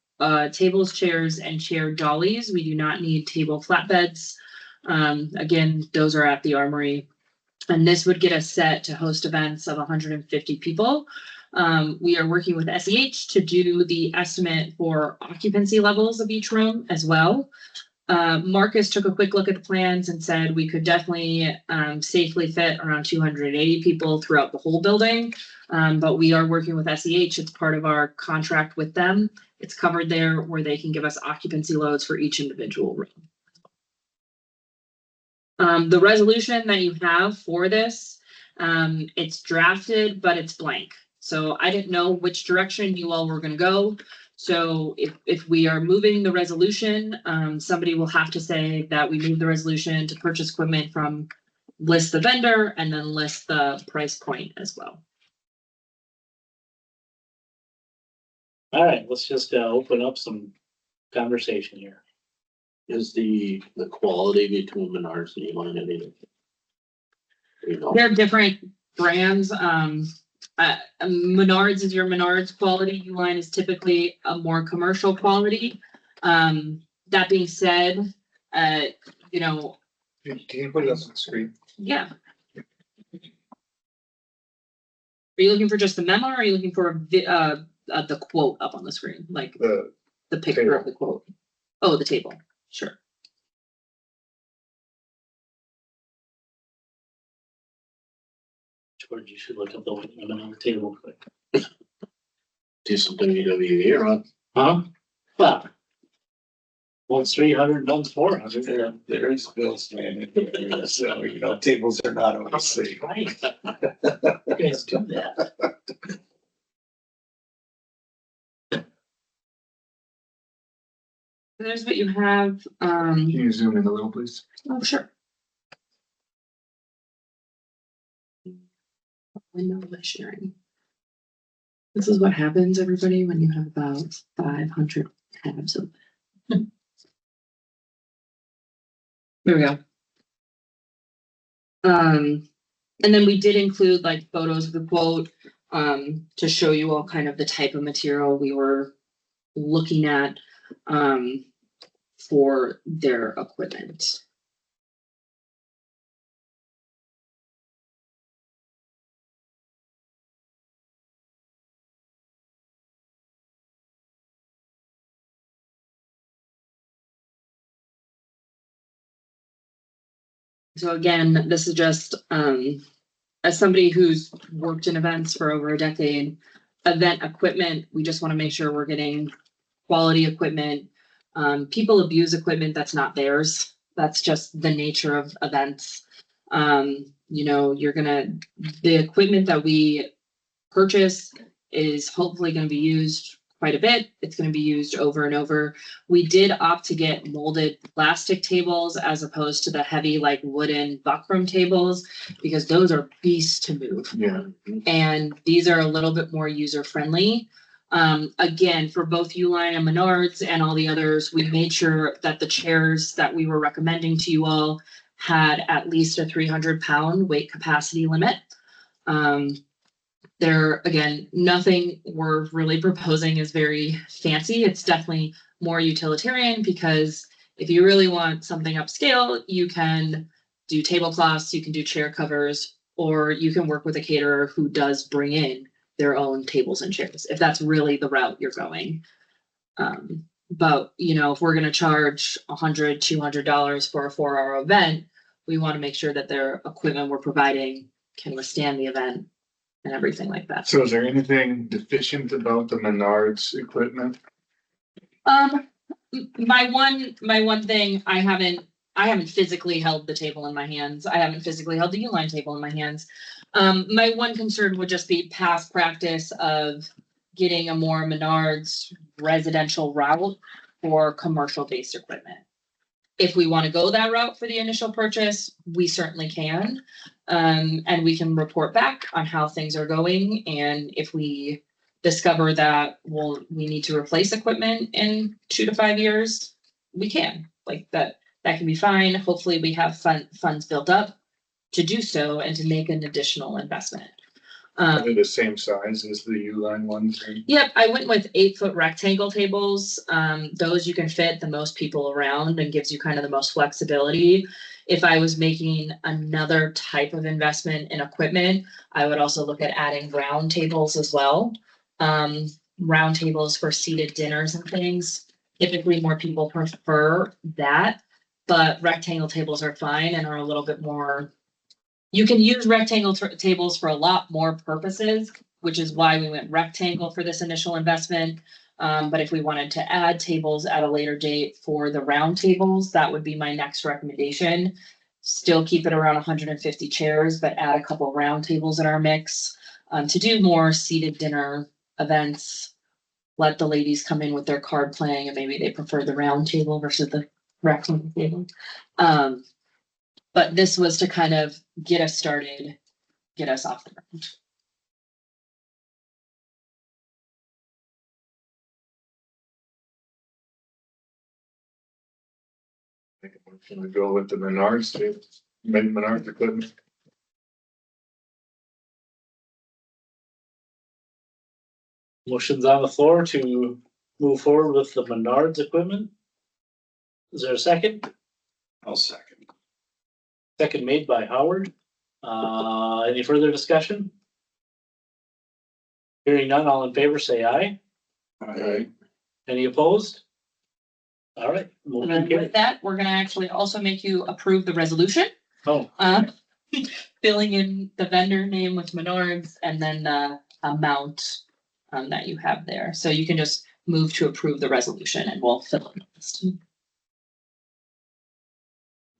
tables, chairs, and chair dollies. We do not need table flatbeds. Again, those are at the Armory. And this would get us set to host events of 150 people. We are working with SEH to do the estimate for occupancy levels of each room as well. Marcus took a quick look at the plans and said we could definitely safely fit around 280 people throughout the whole building. But we are working with SEH. It's part of our contract with them. It's covered there where they can give us occupancy loads for each individual room. The resolution that you have for this, it's drafted, but it's blank. So I didn't know which direction you all were going to go. So if we are moving the resolution, somebody will have to say that we move the resolution to purchase equipment from list the vendor and then list the price point as well. All right, let's just open up some conversation here. Is the quality between Menards and Uline anything? You know, They're different brands. Menards is your Menards quality. Uline is typically a more commercial quality. That being said, you know, Can you put it up on the screen? Yeah. Are you looking for just the memo, or are you looking for the quote up on the screen, like the picture table. of the quote? Oh, the table, sure. George, you should look up the limit on the table quick. Do some WWE, Ron. Huh? Well. One's 300, one's 400. There is bills, man. So, you know, tables are not always safe. Right. You guys do that. There's what you have, Can you zoom in a little, please? oh, sure. Window list sharing. This is what happens, everybody, when you have about 500 tabs open. There we go. And then we did include like photos of the quote, to show you all kind of the type of material we were looking at, for their equipment. So again, this is just, as somebody who's worked in events for over a decade, event equipment, we just want to make sure we're getting quality equipment. People abuse equipment that's not theirs. That's just the nature of events. You know, the equipment that we purchase is hopefully going to be used quite a bit. It's going to be used over and over. We did opt to get molded plastic tables as opposed to the heavy like wooden buckram tables, because those are beasts to move. Yeah. And these are a little bit more user friendly. Again, for both Uline and Menards and all the others, we made sure that the chairs that we were recommending to you all had at least a 300-pound weight capacity limit. There, again, nothing we're really proposing is very fancy. It's definitely more utilitarian, because if you really want something upscale, you can do tablecloths, you can do chair covers, or you can work with a caterer who does bring in their own tables and chairs, if that's really the route you're going. But, you know, if we're going to charge $100, $200 for a 4-hour event, we want to make sure that their equipment we're providing can withstand the event and everything like that. So is there anything deficient about the Menards equipment? My one thing, I haven't physically held the table in my hands. I haven't physically held the Uline table in my hands. My one concern would just be past practice of getting a more Menards residential route for commercial based equipment. If we want to go that route for the initial purchase, we certainly can. And we can report back on how things are going. And if we discover that, we need to replace equipment in 2 to 5 years, we can. Like that can be fine. Hopefully we have funds built up to do so and to make an additional investment. Are they the same size as the Uline ones? Yep, I went with 8-foot rectangle tables. Those you can fit the most people around and gives you kind of the most flexibility. If I was making another type of investment in equipment, I would also look at adding round tables as well. Round tables for seated dinners and things. Typically more people prefer that, but rectangle tables are fine and are a little bit more. You can use rectangle tables for a lot more purposes, which is why we went rectangle for this initial investment. But if we wanted to add tables at a later date for the round tables, that would be my next recommendation. Still keep it around 150 chairs, but add a couple round tables in our mix to do more seated dinner events. Let the ladies come in with their card playing, and maybe they prefer the round table versus the rectangle table. But this was to kind of get us started, get us off the ground. Can we go with the Menards too? Make Menards equipment. Motion's on the floor to move forward with the Menards equipment. Is there a second? I'll second. Second made by Howard. Any further discussion? Hearing none, all in favor, say aye. Aye. Any opposed? All right. And motion then carried. with that, we're gonna actually also make you approve the resolution. Oh, Filling in the vendor name with Menards and then the amount that you have there. So you can just move to approve the resolution and we'll fill in the list.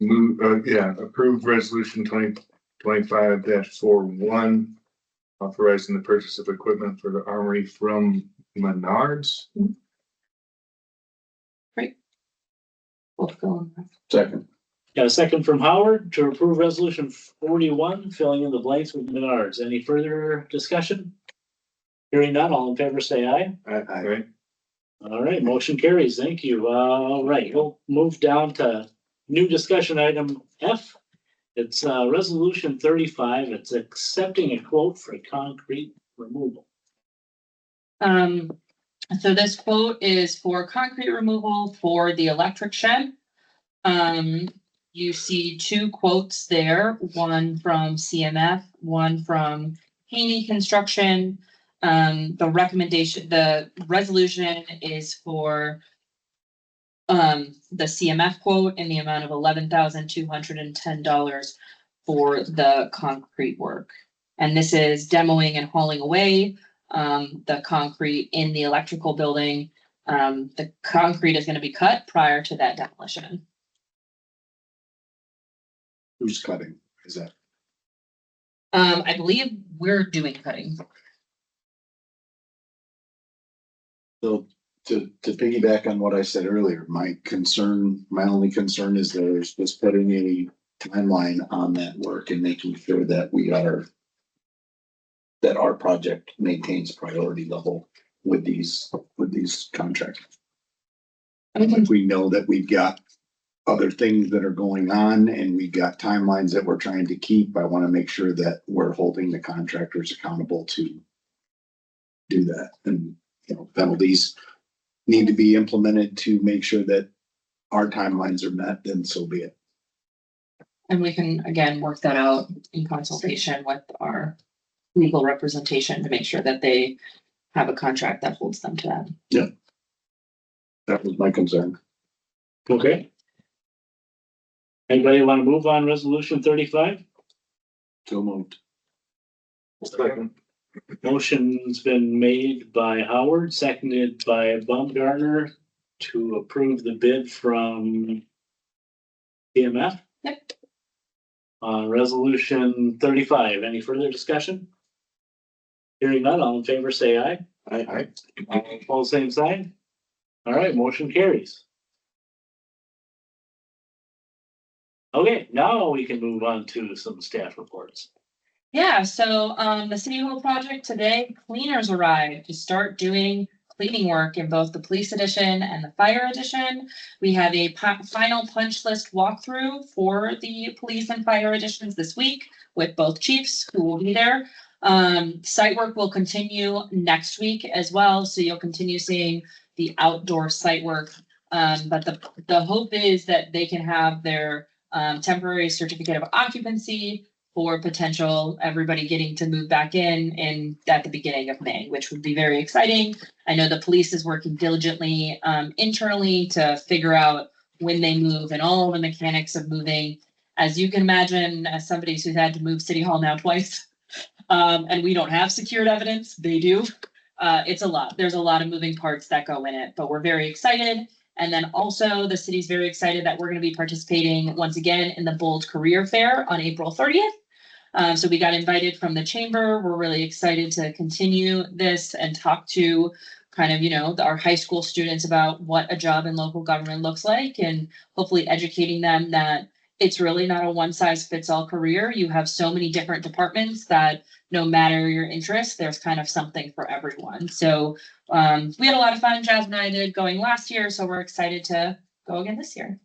Move, approved resolution 2025-41, authorizing the purchase of equipment for the Armory from Menards. We'll fill in. Second. got a second from Howard to approve resolution 41, filling in the blanks with Menards. Any further discussion? Hearing none, all in favor, say aye. Aye. All right, motion carries. Thank you. All right, we'll move down to new discussion item F. It's resolution 35. It's accepting a quote for concrete removal. So this quote is for concrete removal for the electric shed. You see two quotes there, one from CMF, one from Haney Construction. The resolution is for the CMF quote in the amount of $11,210 for the concrete work. And this is demoing and hauling away the concrete in the electrical building. The concrete is going to be cut prior to that demolition. Who's cutting? Is that? I believe we're doing cutting. So to piggyback on what I said earlier, my only concern is there's just putting a timeline on that work and making sure that that our project maintains priority level with these contracts. If we know that we've got other things that are going on and we've got timelines that we're trying to keep, I want to make sure that we're holding the contractors accountable to do that. And, penalties need to be implemented to make sure that our timelines are met, then so be it. And we can, again, work that out in consultation with our legal representation to make sure that they have a contract that holds them to that. Yeah. That was my concern. Okay. Anybody want to move on resolution 35? So moved. Second. Motion's been made by Howard, seconded by Baumgartner to approve the bid from CMF. Yep. On resolution 35. Any further discussion? Hearing none, all in favor, say aye. Aye. All opposed, same sign. All right, motion carries. Okay, now we can move on to some staff reports. Yeah, so the City Hall project today, cleaners arrived to start doing cleaning work in both the police edition and the fire edition. We have a final punch list walkthrough for the police and fire editions this week with both chiefs who will be there. Site work will continue next week as well, so you'll continue seeing the outdoor site work. But the hope is that they can have their temporary certificate of occupancy for potential everybody getting to move back in at the beginning of May, which would be very exciting. I know the police is working diligently internally to figure out when they move and all the mechanics of moving. As you can imagine, as somebody who's had to move City Hall now twice, and we don't have secured evidence, they do. It's a lot. There's a lot of moving parts that go in it, but we're very excited. And then also the city's very excited that we're going to be participating once again in the Bold Career Fair on April 30th. So we got invited from the chamber. We're really excited to continue this and talk to kind of, our high school students about what a job in local government looks like, and hopefully educating them that it's really not a one size fits all career. You have so many different departments that no matter your interest, there's kind of something for everyone. So we had a lot of fun. Jazz and I did going last year, so we're excited to go again this year.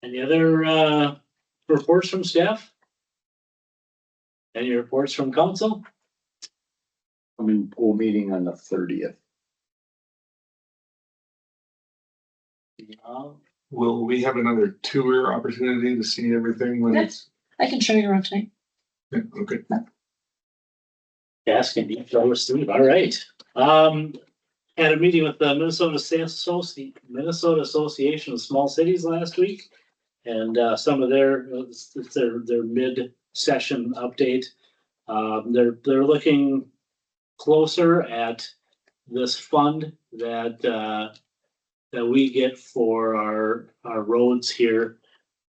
Any other reports from staff? Any reports from council? I'm in pool meeting on the 30th. Will we have another tour opportunity to see everything when it's? I can show you around tonight. Yeah, okay. Ask and each other, Steve. All right. Had a meeting with the Minnesota Association of Small Cities last week. And some of their mid-session update. They're looking closer at this fund that we get for our roads here.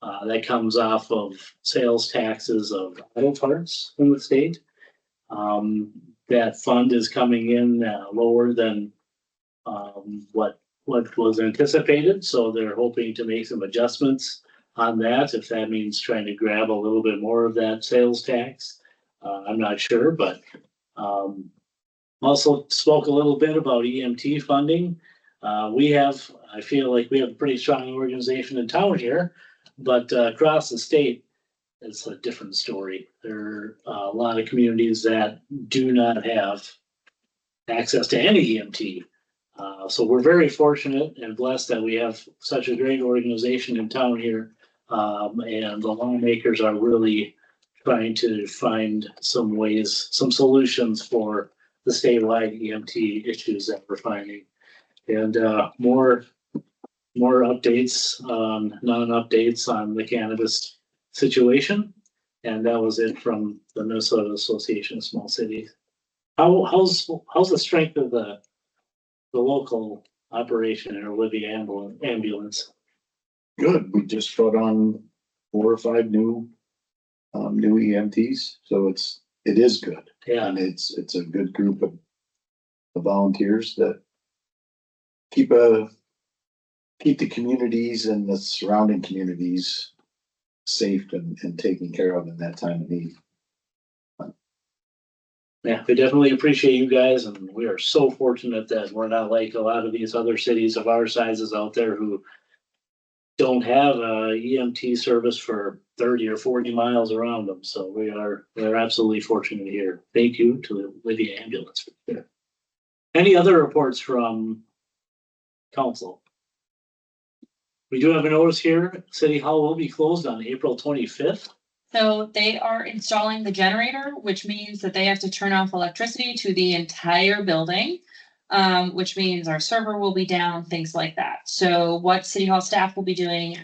That comes off of sales taxes of auto parts in the state. That fund is coming in lower than what was anticipated, so they're hoping to make some adjustments on that, if that means trying to grab a little bit more of that sales tax. I'm not sure, but also spoke a little bit about EMT funding. I feel like we have a pretty strong organization in town here, but across the state, it's a different story. There are a lot of communities that do not have access to any EMT. So we're very fortunate and blessed that we have such a great organization in town here. And the lawmakers are really trying to find some ways, some solutions for the statewide EMT issues that we're finding. And more updates, non-updates on the cannabis situation. And that was it from the Minnesota Association of Small Cities. How's the strength of the local operation in Olivia ambulance? Good, we just brought on 4 or 5 new EMTs, so it is good. Yeah, And it's a good group of volunteers that keep the communities and the surrounding communities safe and taken care of in that time of need. yeah, we definitely appreciate you guys, and we are so fortunate that we're not like a lot of these other cities of our sizes out there who don't have a EMT service for 30 or 40 miles around them. So we're absolutely fortunate here. Thank you to Olivia Ambulance. Any other reports from council? We do have a notice here. City Hall will be closed on April 25th. So they are installing the generator, which means that they have to turn off electricity to the entire building. Which means our server will be down, things like that. So what City Hall staff will be doing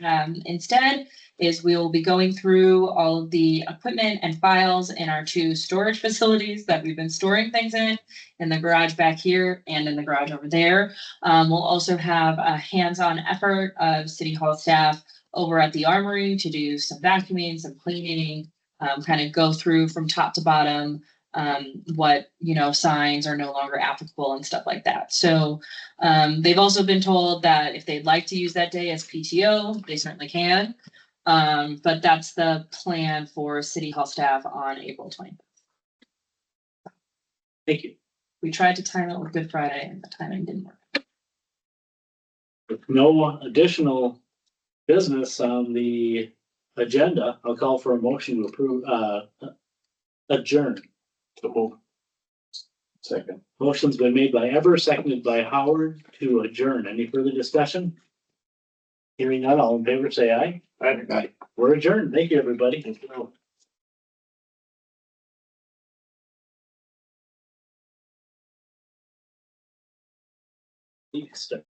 instead is we will be going through all of the equipment and files in our 2 storage facilities that we've been storing things in the garage back here and in the garage over there. We'll also have a hands-on effort of City Hall staff over at the Armory to do some vacuuming, some cleaning, kind of go through from top to bottom what signs are no longer applicable and stuff like that. So they've also been told that if they'd like to use that day as PTO, they certainly can. But that's the plan for City Hall staff on April 20th. Thank you. We tried to time it with Good Friday and the timing didn't work. With no additional business on the agenda, I'll call for a motion to approve adjourn. Second. Motion's been made by Ever, seconded by Howard to adjourn. Any further discussion? Hearing none, all in favor, say aye. Aye. We're adjourned. Thank you, everybody. Thank you.